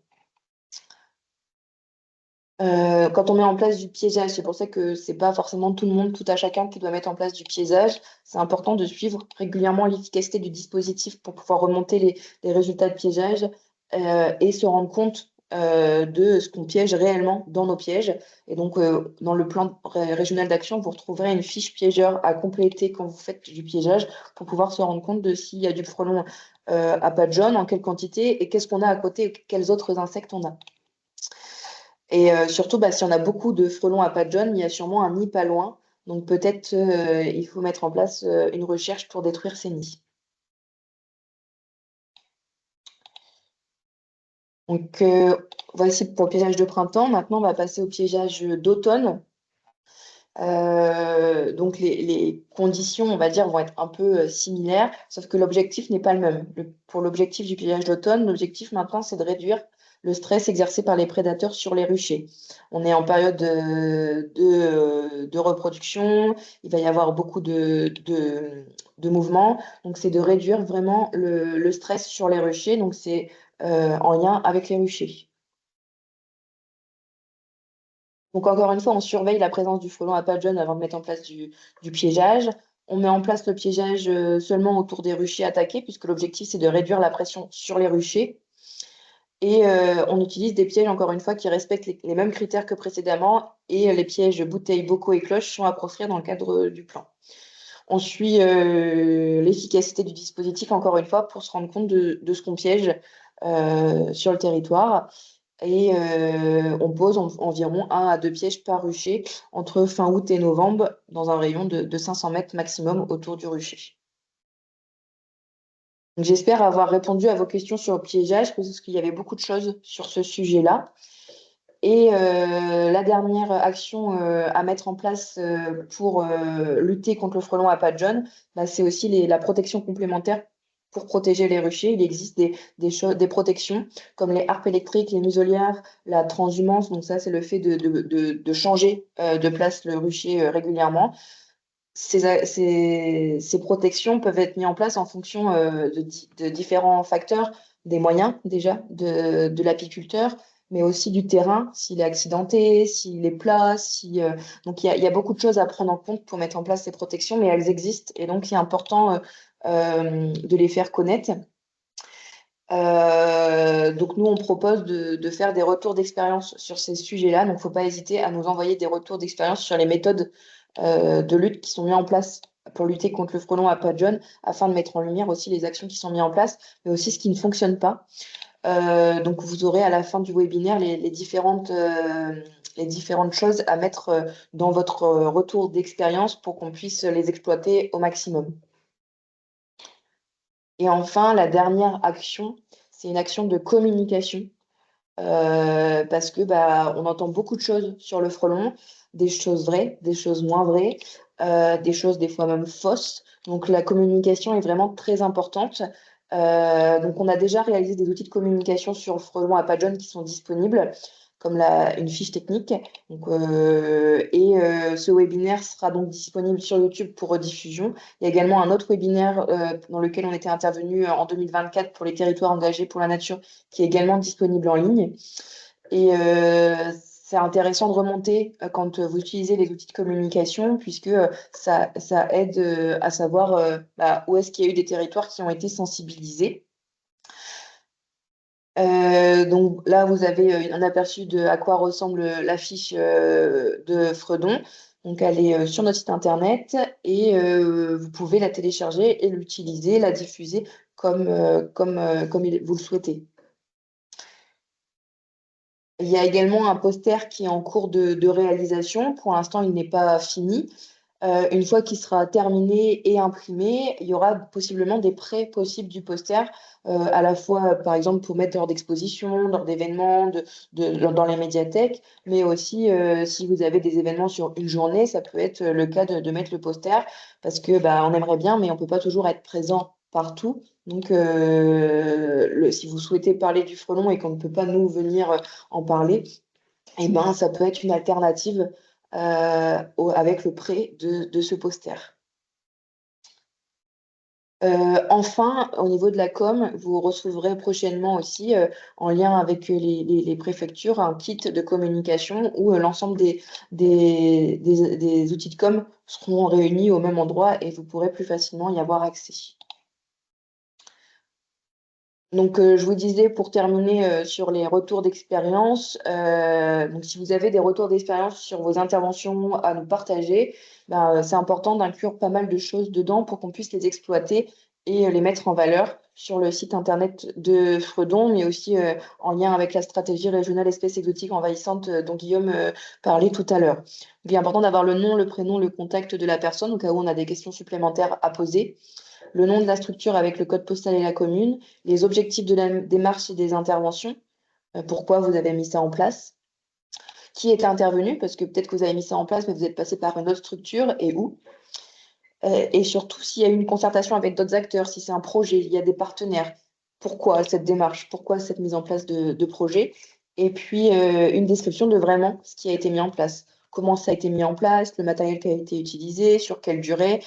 Quand on met en place du piégeage, c'est pour ça que c'est pas forcément tout le monde, tout à chacun qui doit mettre en place du piégeage. C'est important de suivre régulièrement l'efficacité du dispositif pour pouvoir remonter les résultats de piégeage et se rendre compte de ce qu'on piège réellement dans nos pièges. Et donc, dans le plan régional d'action, vous retrouverez une fiche piégeur à compléter quand vous faites du piégeage pour pouvoir se rendre compte de s'il y a du frelon à pattes jaunes, en quelle quantité et qu'est-ce qu'on a à côté et quels autres insectes on a. Et surtout, si on a beaucoup de frelons à pattes jaunes, il y a sûrement un nid pas loin. Donc peut-être il faut mettre en place une recherche pour détruire ces nids. Donc voici pour le piégeage de printemps. Maintenant, on va passer au piégeage d'automne. Donc les conditions, on va dire, vont être un peu similaires, sauf que l'objectif n'est pas le même. Pour l'objectif du piégeage d'automne, l'objectif maintenant, c'est de réduire le stress exercé par les prédateurs sur les ruchers. On est en période de reproduction, il va y avoir beaucoup de mouvements, donc c'est de réduire vraiment le stress sur les ruchers, donc c'est en lien avec les ruchers. Donc encore une fois, on surveille la présence du frelon à pattes jaunes avant de mettre en place du piégeage. On met en place le piégeage seulement autour des ruchers attaqués, puisque l'objectif, c'est de réduire la pression sur les ruchers. Et on utilise des pièges, encore une fois, qui respectent les mêmes critères que précédemment. Et les pièges bouteilles, bocaux et cloches sont à proscrire dans le cadre du plan. On suit l'efficacité du dispositif, encore une fois, pour se rendre compte de ce qu'on piège sur le territoire. Et on pose environ 1 à 2 pièges par rucher entre fin août et novembre dans un rayon de 500 mètres maximum autour du rucher. J'espère avoir répondu à vos questions sur le piégeage parce qu'il y avait beaucoup de choses sur ce sujet-là. Et la dernière action à mettre en place pour lutter contre le frelon à pattes jaunes, c'est aussi la protection complémentaire pour protéger les ruchers. Il existe des protections comme les harpes électriques, les muselières, la transhumance. Donc ça, c'est le fait de changer de place le rucher régulièrement. Ces protections peuvent être mises en place en fonction de différents facteurs, des moyens déjà de l'apiculteur, mais aussi du terrain, s'il est accidenté, s'il est plat, donc il y a beaucoup de choses à prendre en compte pour mettre en place ces protections, mais elles existent et donc il est important de les faire connaître. Donc nous, on propose de faire des retours d'expérience sur ces sujets-là. Donc, il ne faut pas hésiter à nous envoyer des retours d'expérience sur les méthodes de lutte qui sont mises en place pour lutter contre le frelon à pattes jaunes, afin de mettre en lumière aussi les actions qui sont mises en place, mais aussi ce qui ne fonctionne pas. Donc, vous aurez à la fin du webinaire les différentes choses à mettre dans votre retour d'expérience pour qu'on puisse les exploiter au maximum. Et enfin, la dernière action, c'est une action de communication parce que on entend beaucoup de choses sur le frelon, des choses vraies, des choses moins vraies, des choses des fois même fausses. Donc la communication est vraiment très importante. Donc on a déjà réalisé des outils de communication sur le frelon à pattes jaunes qui sont disponibles, comme une fiche technique. Donc, ce webinaire sera donc disponible sur YouTube pour rediffusion. Il y a également un autre webinaire dans lequel on était intervenu en 2024 pour les territoires engagés pour la nature, qui est également disponible en ligne. Et c'est intéressant de remonter quand vous utilisez les outils de communication, puisque ça aide à savoir où est-ce qu'il y a eu des territoires qui ont été sensibilisés. Donc là, vous avez un aperçu de à quoi ressemble la fiche de Fredon. Donc, elle est sur notre site internet et vous pouvez la télécharger et l'utiliser, la diffuser comme vous le souhaitez. Il y a également un poster qui est en cours de réalisation. Pour l'instant, il n'est pas fini. Une fois qu'il sera terminé et imprimé, il y aura possiblement des prêts possibles du poster, à la fois, par exemple, pour mettre lors d'expositions, lors d'événements, dans les médiathèques, mais aussi si vous avez des événements sur une journée, ça peut être le cas de mettre le poster, parce que on aimerait bien, mais on ne peut pas toujours être présent partout. Donc, si vous souhaitez parler du frelon et qu'on ne peut pas nous venir en parler, eh ça peut être une alternative avec le prêt de ce poster. Enfin, au niveau de la com, vous recevrez prochainement aussi, en lien avec les préfectures, un kit de communication où l'ensemble des outils de com seront réunis au même endroit et vous pourrez plus facilement y avoir accès. Donc, je vous disais pour terminer sur les retours d'expérience, donc si vous avez des retours d'expérience sur vos interventions à nous partager, c'est important d'inclure pas mal de choses dedans pour qu'on puisse les exploiter et les mettre en valeur sur le site internet de Fredon, mais aussi en lien avec la stratégie régionale espèces exotiques envahissantes dont Guillaume parlait tout à l'heure. Il est important d'avoir le nom, le prénom, le contact de la personne au cas où on a des questions supplémentaires à poser, le nom de la structure avec le code postal et la commune, les objectifs de la démarche et des interventions, pourquoi vous avez mis ça en place, qui est intervenu, parce que peut-être que vous avez mis ça en place, mais vous êtes passé par une autre structure et où. Et surtout, s'il y a eu une concertation avec d'autres acteurs, si c'est un projet, il y a des partenaires, pourquoi cette démarche, pourquoi cette mise en place de projet. Et puis, une description de vraiment ce qui a été mis en place. Comment ça a été mis en place, le matériel qui a été utilisé, sur quelle durée,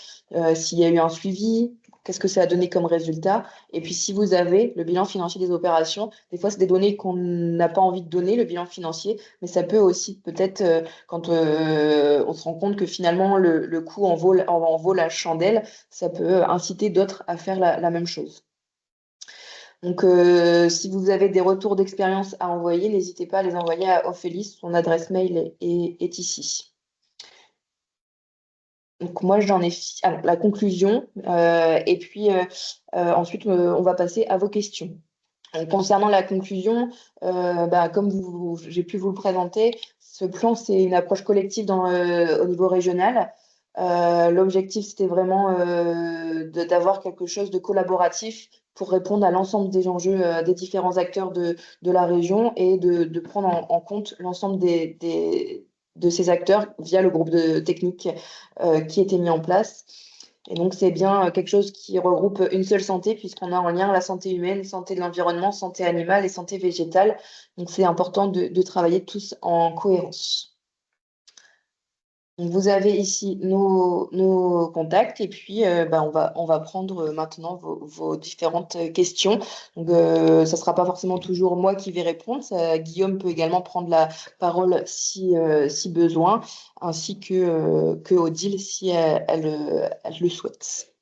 s'il y a eu un suivi, qu'est-ce que ça a donné comme résultat. Et puis, si vous avez le bilan financier des opérations, des fois, c'est des données qu'on n'a pas envie de donner, le bilan financier, mais ça peut aussi peut-être, quand on se rend compte que finalement, le coût en vaut la chandelle, ça peut inciter d'autres à faire la même chose. Donc, si vous avez des retours d'expérience à envoyer, n'hésitez pas à les envoyer à Ophélie. Son adresse mail est ici. Donc, moi, j'en ai la conclusion. Et puis, ensuite, on va passer à vos questions. Concernant la conclusion, comme j'ai pu vous le présenter, ce plan, c'est une approche collective au niveau régional. L'objectif, c'était vraiment d'avoir quelque chose de collaboratif pour répondre à l'ensemble des enjeux des différents acteurs de la région et de prendre en compte l'ensemble de ces acteurs via le groupe de technique qui était mis en place. Et donc, c'est bien quelque chose qui regroupe une seule santé, puisqu'on a en lien la santé humaine, santé de l'environnement, santé animale et santé végétale. Donc, c'est important de travailler tous en cohérence. Donc, vous avez ici nos contacts et puis on va prendre maintenant vos différentes questions. Donc, ça ne sera pas forcément toujours moi qui vais répondre. Guillaume peut également prendre la parole si besoin, ainsi que Odile si elle le souhaite.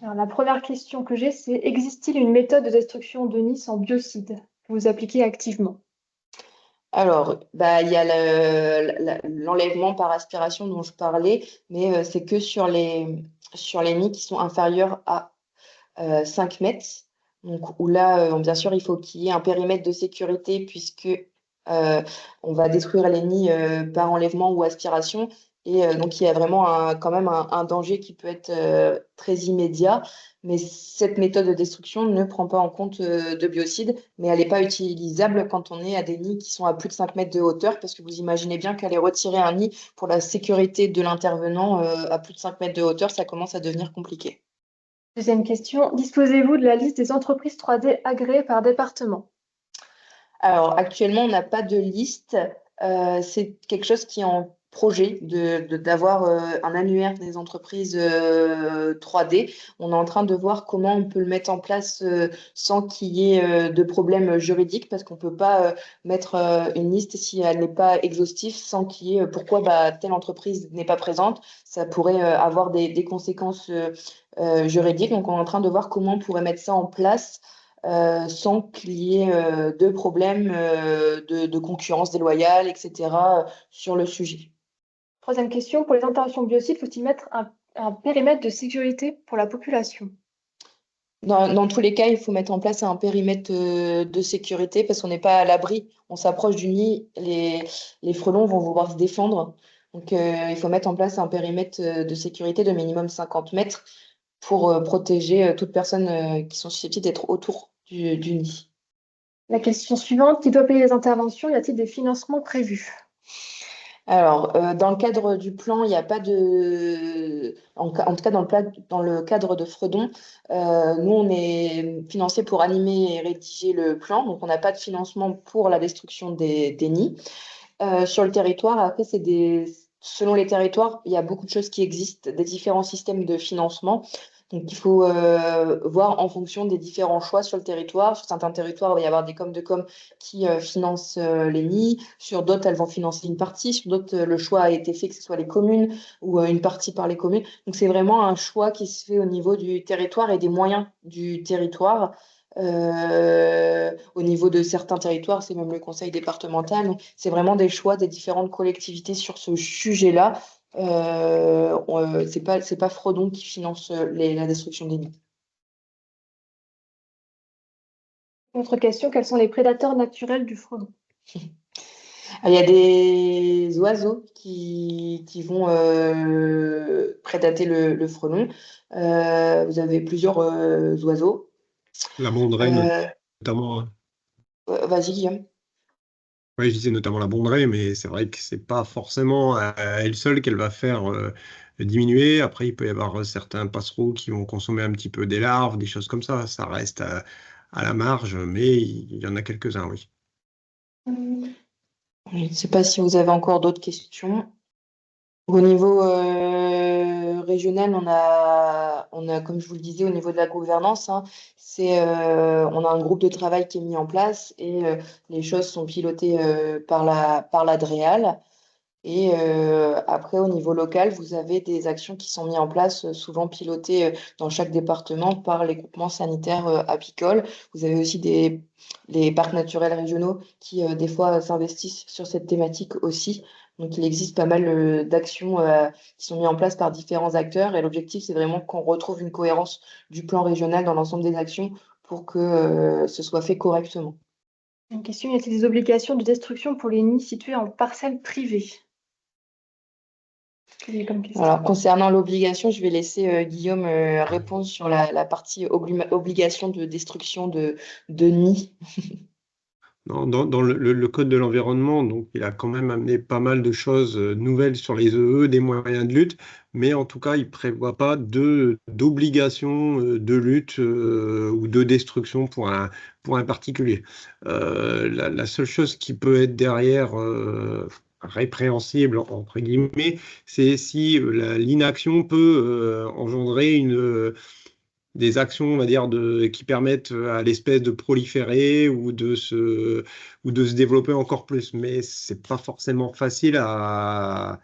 Alors, la première question que j'ai, c'est existe-t-il une méthode de destruction de nids sans biocide que vous appliquez activement? Alors, il y a l'enlèvement par aspiration dont je parlais, mais c'est que sur les nids qui sont inférieurs à 5 mètres. Donc, où là, bien sûr, il faut qu'il y ait un périmètre de sécurité puisque on va détruire les nids par enlèvement ou aspiration. Et donc, il y a vraiment quand même un danger qui peut être très immédiat. Mais cette méthode de destruction ne prend pas en compte de biocide, mais elle n'est pas utilisable quand on est à des nids qui sont à plus de 5 mètres de hauteur, parce que vous imaginez bien qu'aller retirer un nid pour la sécurité de l'intervenant à plus de 5 mètres de hauteur, ça commence à devenir compliqué. Deuxième question, disposez-vous de la liste des entreprises 3D agréées par département? Alors, actuellement, on n'a pas de liste. C'est quelque chose qui est en projet d'avoir un annuaire des entreprises 3D. On est en train de voir comment on peut le mettre en place sans qu'il y ait de problèmes juridiques, parce qu'on ne peut pas mettre une liste si elle n'est pas exhaustive, sans qu'il y ait pourquoi telle entreprise n'est pas présente. Ça pourrait avoir des conséquences juridiques. Donc, on est en train de voir comment on pourrait mettre ça en place sans qu'il y ait de problèmes de concurrence déloyale, etc., sur le sujet. Troisième question, pour les interventions biocides, faut-il mettre un périmètre de sécurité pour la population? Dans tous les cas, il faut mettre en place un périmètre de sécurité parce qu'on n'est pas à l'abri. On s'approche du nid, les frelons vont vouloir se défendre. Donc, il faut mettre en place un périmètre de sécurité de minimum 50 mètres pour protéger toute personne qui sont susceptibles d'être autour du nid. La question suivante, qui doit payer les interventions? Y a-t-il des financements prévus? Alors, dans le cadre du plan, il n'y a pas de. En tout cas, dans le cadre de Fredon, nous, on est financé pour animer et rédiger le plan. Donc, on n'a pas de financement pour la destruction des nids. Sur le territoire, après, selon les territoires, il y a beaucoup de choses qui existent, des différents systèmes de financement. Donc, il faut voir en fonction des différents choix sur le territoire. Sur certains territoires, il va y avoir des coms de com qui financent les nids. Sur d'autres, elles vont financer une partie. Sur d'autres, le choix a été fait que ce soit les communes ou une partie par les communes. Donc, c'est vraiment un choix qui se fait au niveau du territoire et des moyens du territoire. Au niveau de certains territoires, c'est même le conseil départemental. Donc, c'est vraiment des choix des différentes collectivités sur ce sujet-là. C'est pas Fredon qui finance la destruction des nids. Autre question, quels sont les prédateurs naturels du frelon? Il y a des oiseaux qui vont prédater le frelon. Vous avez plusieurs oiseaux. La bondrée, Euh, notamment. Vas-y, Guillaume. Oui, je disais notamment la bondrée, mais c'est vrai que c'est pas forcément à elle seule qu'elle va faire diminuer. Après, il peut y avoir certains passereaux qui vont consommer un petit peu des larves, des choses comme ça. Ça reste à la marge, mais il y en a quelques-uns, oui. Je ne sais pas si vous avez encore d'autres questions. Au niveau régional, on a, comme je vous le disais, au niveau de la gouvernance, hein, on a un groupe de travail qui est mis en place et les choses sont pilotées par la DREAL. Et après, au niveau local, vous avez des actions qui sont mises en place, souvent pilotées dans chaque département par les groupements sanitaires apicoles. Vous avez aussi les parcs naturels régionaux qui, des fois, s'investissent sur cette thématique aussi. Donc, il existe pas mal d'actions qui sont mises en place par différents acteurs. Et l'objectif, c'est vraiment qu'on retrouve une cohérence du plan régional dans l'ensemble des actions pour que ce soit fait correctement. Une question, y a-t-il des obligations de destruction pour les nids situés en parcelles privées? Comme question. Alors, concernant l'obligation, je vais laisser Guillaume répondre sur la partie obligation de destruction de nids. Dans le Code de l'environnement, donc il a quand même amené pas mal de choses nouvelles sur les EE, des moyens de lutte, mais en tout cas, il ne prévoit pas d'obligation de lutte ou de destruction pour un particulier. La seule chose qui peut être derrière répréhensible, entre guillemets, c'est si l'inaction peut engendrer des actions, on va dire, qui permettent à l'espèce de proliférer ou de se développer encore plus. Mais c'est pas forcément facile à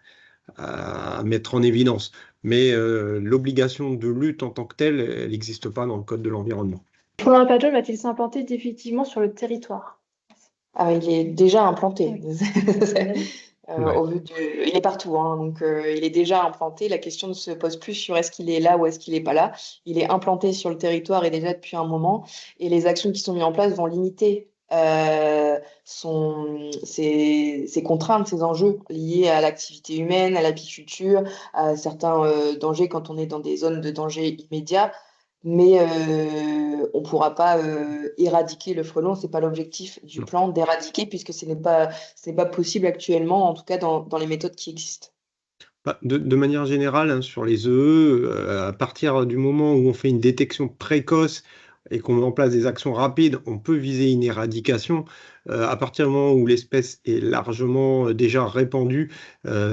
mettre en évidence. Mais l'obligation de lutte en tant que telle, elle n'existe pas dans le Code de l'environnement. Le frelon à pattes jaunes va-t-il s'implanter définitivement sur le territoire? Ah, il est déjà implanté. Ouais. Il est partout, hein, donc il est déjà implanté. La question ne se pose plus sur est-ce qu'il est là ou est-ce qu'il n'est pas là. Il est implanté sur le territoire et déjà depuis un moment. Et les actions qui sont mises en place vont limiter ces contraintes, ces enjeux liés à l'activité humaine, à l'apiculture, à certains dangers quand on est dans des zones de danger immédiat. Mais on ne pourra pas éradiquer le frelon. Ce n'est pas l'objectif du Non. plan d'éradiquer, puisque ce n'est pas possible actuellement, en tout cas dans les méthodes qui existent. Bah, de manière générale, hein, sur les œufs, à partir du moment où on fait une détection précoce et qu'on met en place des actions rapides, on peut viser une éradication. À partir du moment où l'espèce est largement déjà répandue,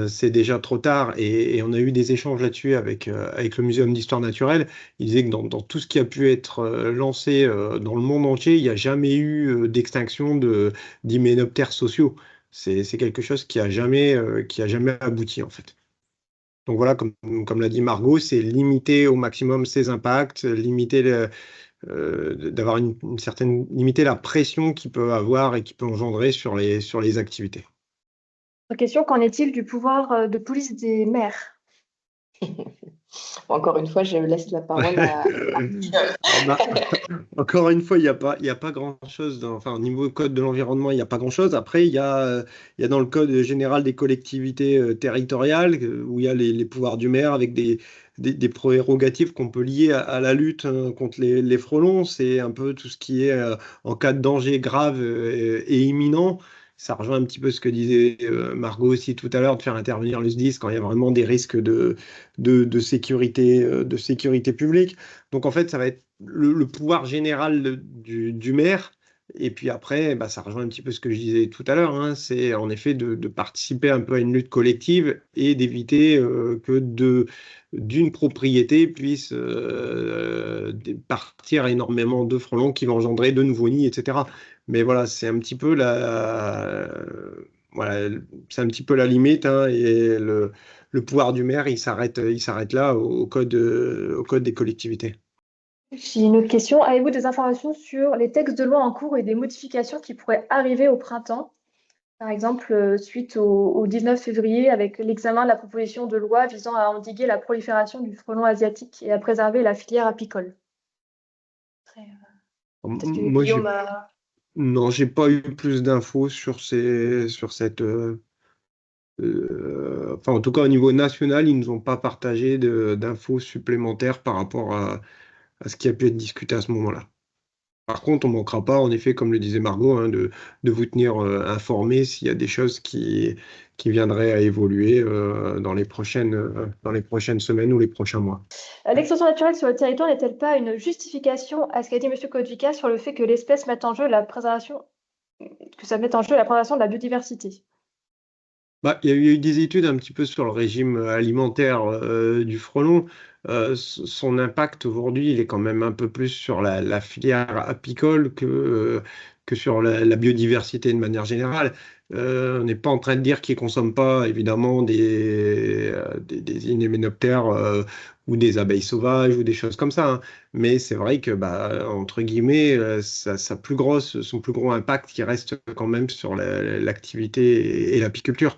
c'est déjà trop tard. Et on a eu des échanges là-dessus avec le Muséum d'histoire naturelle. Il disait que dans tout ce qui a pu être lancé dans le monde entier, il n'y a jamais eu d'extinction d'hyménoptères sociaux. C'est quelque chose qui a jamais abouti en fait. Donc voilà, comme l'a dit Margot, c'est limiter au maximum ses impacts, d'avoir une certaine, limiter la pression qu'il peut avoir et qu'il peut engendrer sur les activités. Autre question, qu'en est-il du pouvoir de police des maires? Encore une fois, je laisse la parole à Encore une fois, il y a pas grand-chose, enfin, au niveau code de l'environnement, il n'y a pas grand-chose. Après, il y a dans le code général des collectivités territoriales, où il y a les pouvoirs du maire avec des prérogatives qu'on peut lier à la lutte contre les frelons. C'est un peu tout ce qui est en cas de danger grave et imminent. Ça rejoint un petit peu ce que disait Margot aussi tout à l'heure, de faire intervenir le SDIS quand il y a vraiment des risques de sécurité publique. Donc en fait, ça va être le pouvoir général du maire. Et puis après, bah, ça rejoint un petit peu ce que je disais tout à l'heure, hein, c'est en effet de participer un peu à une lutte collective et d'éviter que d'une propriété puisse partir énormément de frelons qui vont engendrer de nouveaux nids, etc. Mais voilà, c'est un petit peu voilà, c'est un petit peu la limite, hein, et le pouvoir du maire, il s'arrête là au code des collectivités. J'ai une autre question. Avez-vous des informations sur les textes de loi en cours et des modifications qui pourraient arriver au printemps? Par exemple, suite au 19 février, avec l'examen de la proposition de loi visant à endiguer la prolifération du frelon asiatique et à préserver la filière apicole. Peut-être que Moi, Guillaume a... non, j'ai pas eu plus d'infos sur cette. Enfin, en tout cas, au niveau national, ils nous ont pas partagé d'infos supplémentaires par rapport à ce qui a pu être discuté à ce moment-là. Par contre, on ne manquera pas, en effet, comme le disait Margot, hein, de vous tenir informé s'il y a des choses qui viendraient à évoluer dans les prochaines semaines ou les prochains mois. L'extension naturelle sur le territoire n'est-elle pas une justification à ce qu'a dit M. Kodvika sur le fait que l'espèce mette en jeu la préservation, que ça mette en jeu la préservation de la biodiversité? Bah, il y a eu des études un petit peu sur le régime alimentaire du frelon. Son impact aujourd'hui, il est quand même un peu plus sur la filière apicole que sur la biodiversité de manière générale. On n'est pas en train de dire qu'il ne consomme pas évidemment des hyménoptères ou des abeilles sauvages ou des choses comme ça, hein. Mais c'est vrai que, bah, entre guillemets, son plus gros impact qui reste quand même sur l'activité et l'apiculture.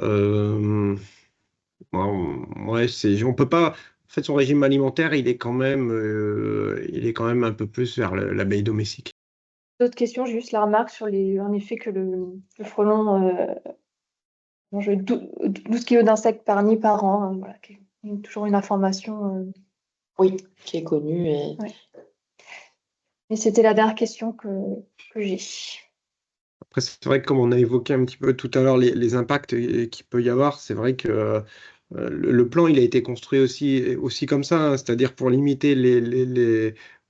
Euh, ouais, on peut pas. En fait, son régime alimentaire, il est quand même un peu plus vers l'abeille domestique. D'autres questions, j'ai juste la remarque sur en effet que le frelon mange 12 kilos d'insectes par nid par an. Voilà, toujours une information. Oui, qui est connue. Ouais. Et c'était la dernière question que j'ai. Après, c'est vrai que comme on a évoqué un petit peu tout à l'heure les impacts qu'il peut y avoir, c'est vrai que le plan, il a été construit aussi comme ça, hein, c'est-à-dire pour limiter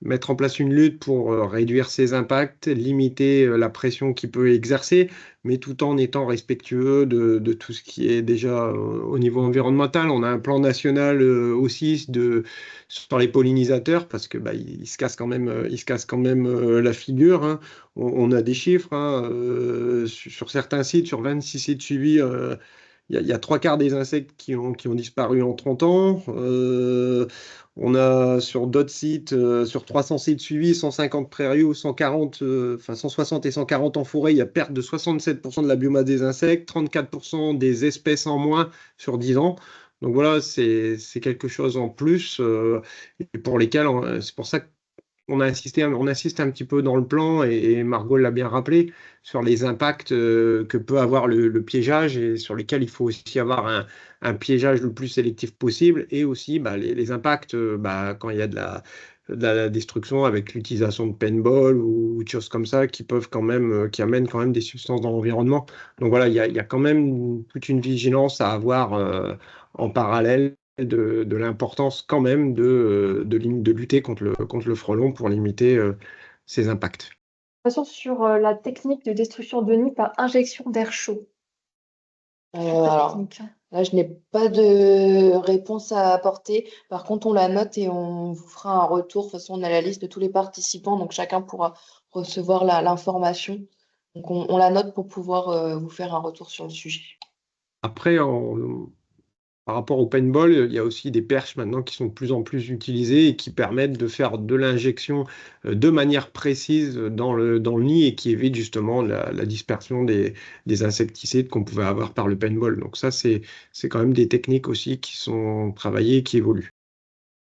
mettre en place une lutte pour réduire ses impacts, limiter la pression qu'il peut exercer, mais tout en étant respectueux de tout ce qui est déjà au niveau environnemental. On a un plan national aussi sur les pollinisateurs parce que ils se cassent quand même, ils se cassent quand même la figure, hein. On a des chiffres, hein, sur certains sites, sur 26 sites suivis. Il y a trois quarts des insectes qui ont disparu en 30 ans. On a sur d'autres sites, sur 300 sites suivis, 150 prairies ou 140, enfin 160 et 140 en forêt, il y a perte de 67% de la biomasse des insectes, 34% des espèces en moins sur 10 ans. Donc voilà, c'est quelque chose en plus, et pour lesquels, c'est pour ça on a insisté, on insiste un petit peu dans le plan, et Margot l'a bien rappelé, sur les impacts que peut avoir le piégeage, et sur lesquels il faut aussi avoir un piégeage le plus sélectif possible, et aussi les impacts quand il y a de la destruction avec l'utilisation de paintball ou de choses comme ça qui peuvent quand même, qui amènent quand même des substances dans l'environnement. Donc voilà, il y a quand même toute une vigilance à avoir en parallèle de l'importance quand même de lutter contre le frelon pour limiter ses impacts. Sur la technique de destruction de nid par injection d'air chaud. Alors, Technique. là, je n'ai pas de réponse à apporter. Par contre, on la note et on vous fera un retour. De toute façon, on a la liste de tous les participants, donc chacun pourra recevoir l'information. Donc, on la note pour pouvoir vous faire un retour sur le sujet. Après, par rapport au paintball, il y a aussi des perches maintenant qui sont de plus en plus utilisées et qui permettent de faire de l'injection de manière précise dans le nid, et qui évite justement la dispersion des insecticides qu'on pouvait avoir par le paintball. Donc ça, c'est quand même des techniques aussi qui sont travaillées et qui évoluent.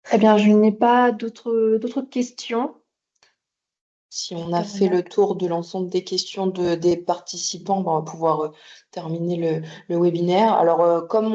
Très bien, je n'ai pas d'autres questions. Si on a fait le tour de l'ensemble des questions des participants, on va pouvoir terminer le webinaire. Alors, comme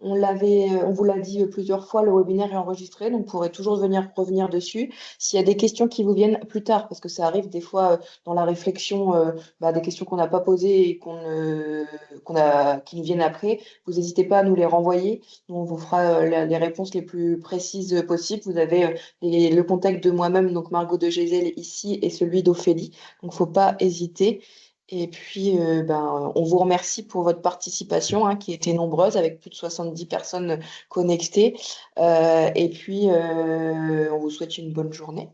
on vous l'a dit plusieurs fois, le webinaire est enregistré, donc vous pourrez toujours revenir dessus. S'il y a des questions qui vous viennent plus tard, parce que ça arrive des fois dans la réflexion, des questions qu'on n'a pas posées et qui nous viennent après, vous n'hésitez pas à nous les renvoyer. Nous, on vous fera les réponses les plus précises possibles. Vous avez le contact de moi-même, donc Margot de Gézel ici, et celui d'Ophélie. Donc, il ne faut pas hésiter. Et puis, on vous remercie pour votre participation, qui était nombreuse, avec plus de 70 personnes connectées. Et puis, on vous souhaite une bonne journée.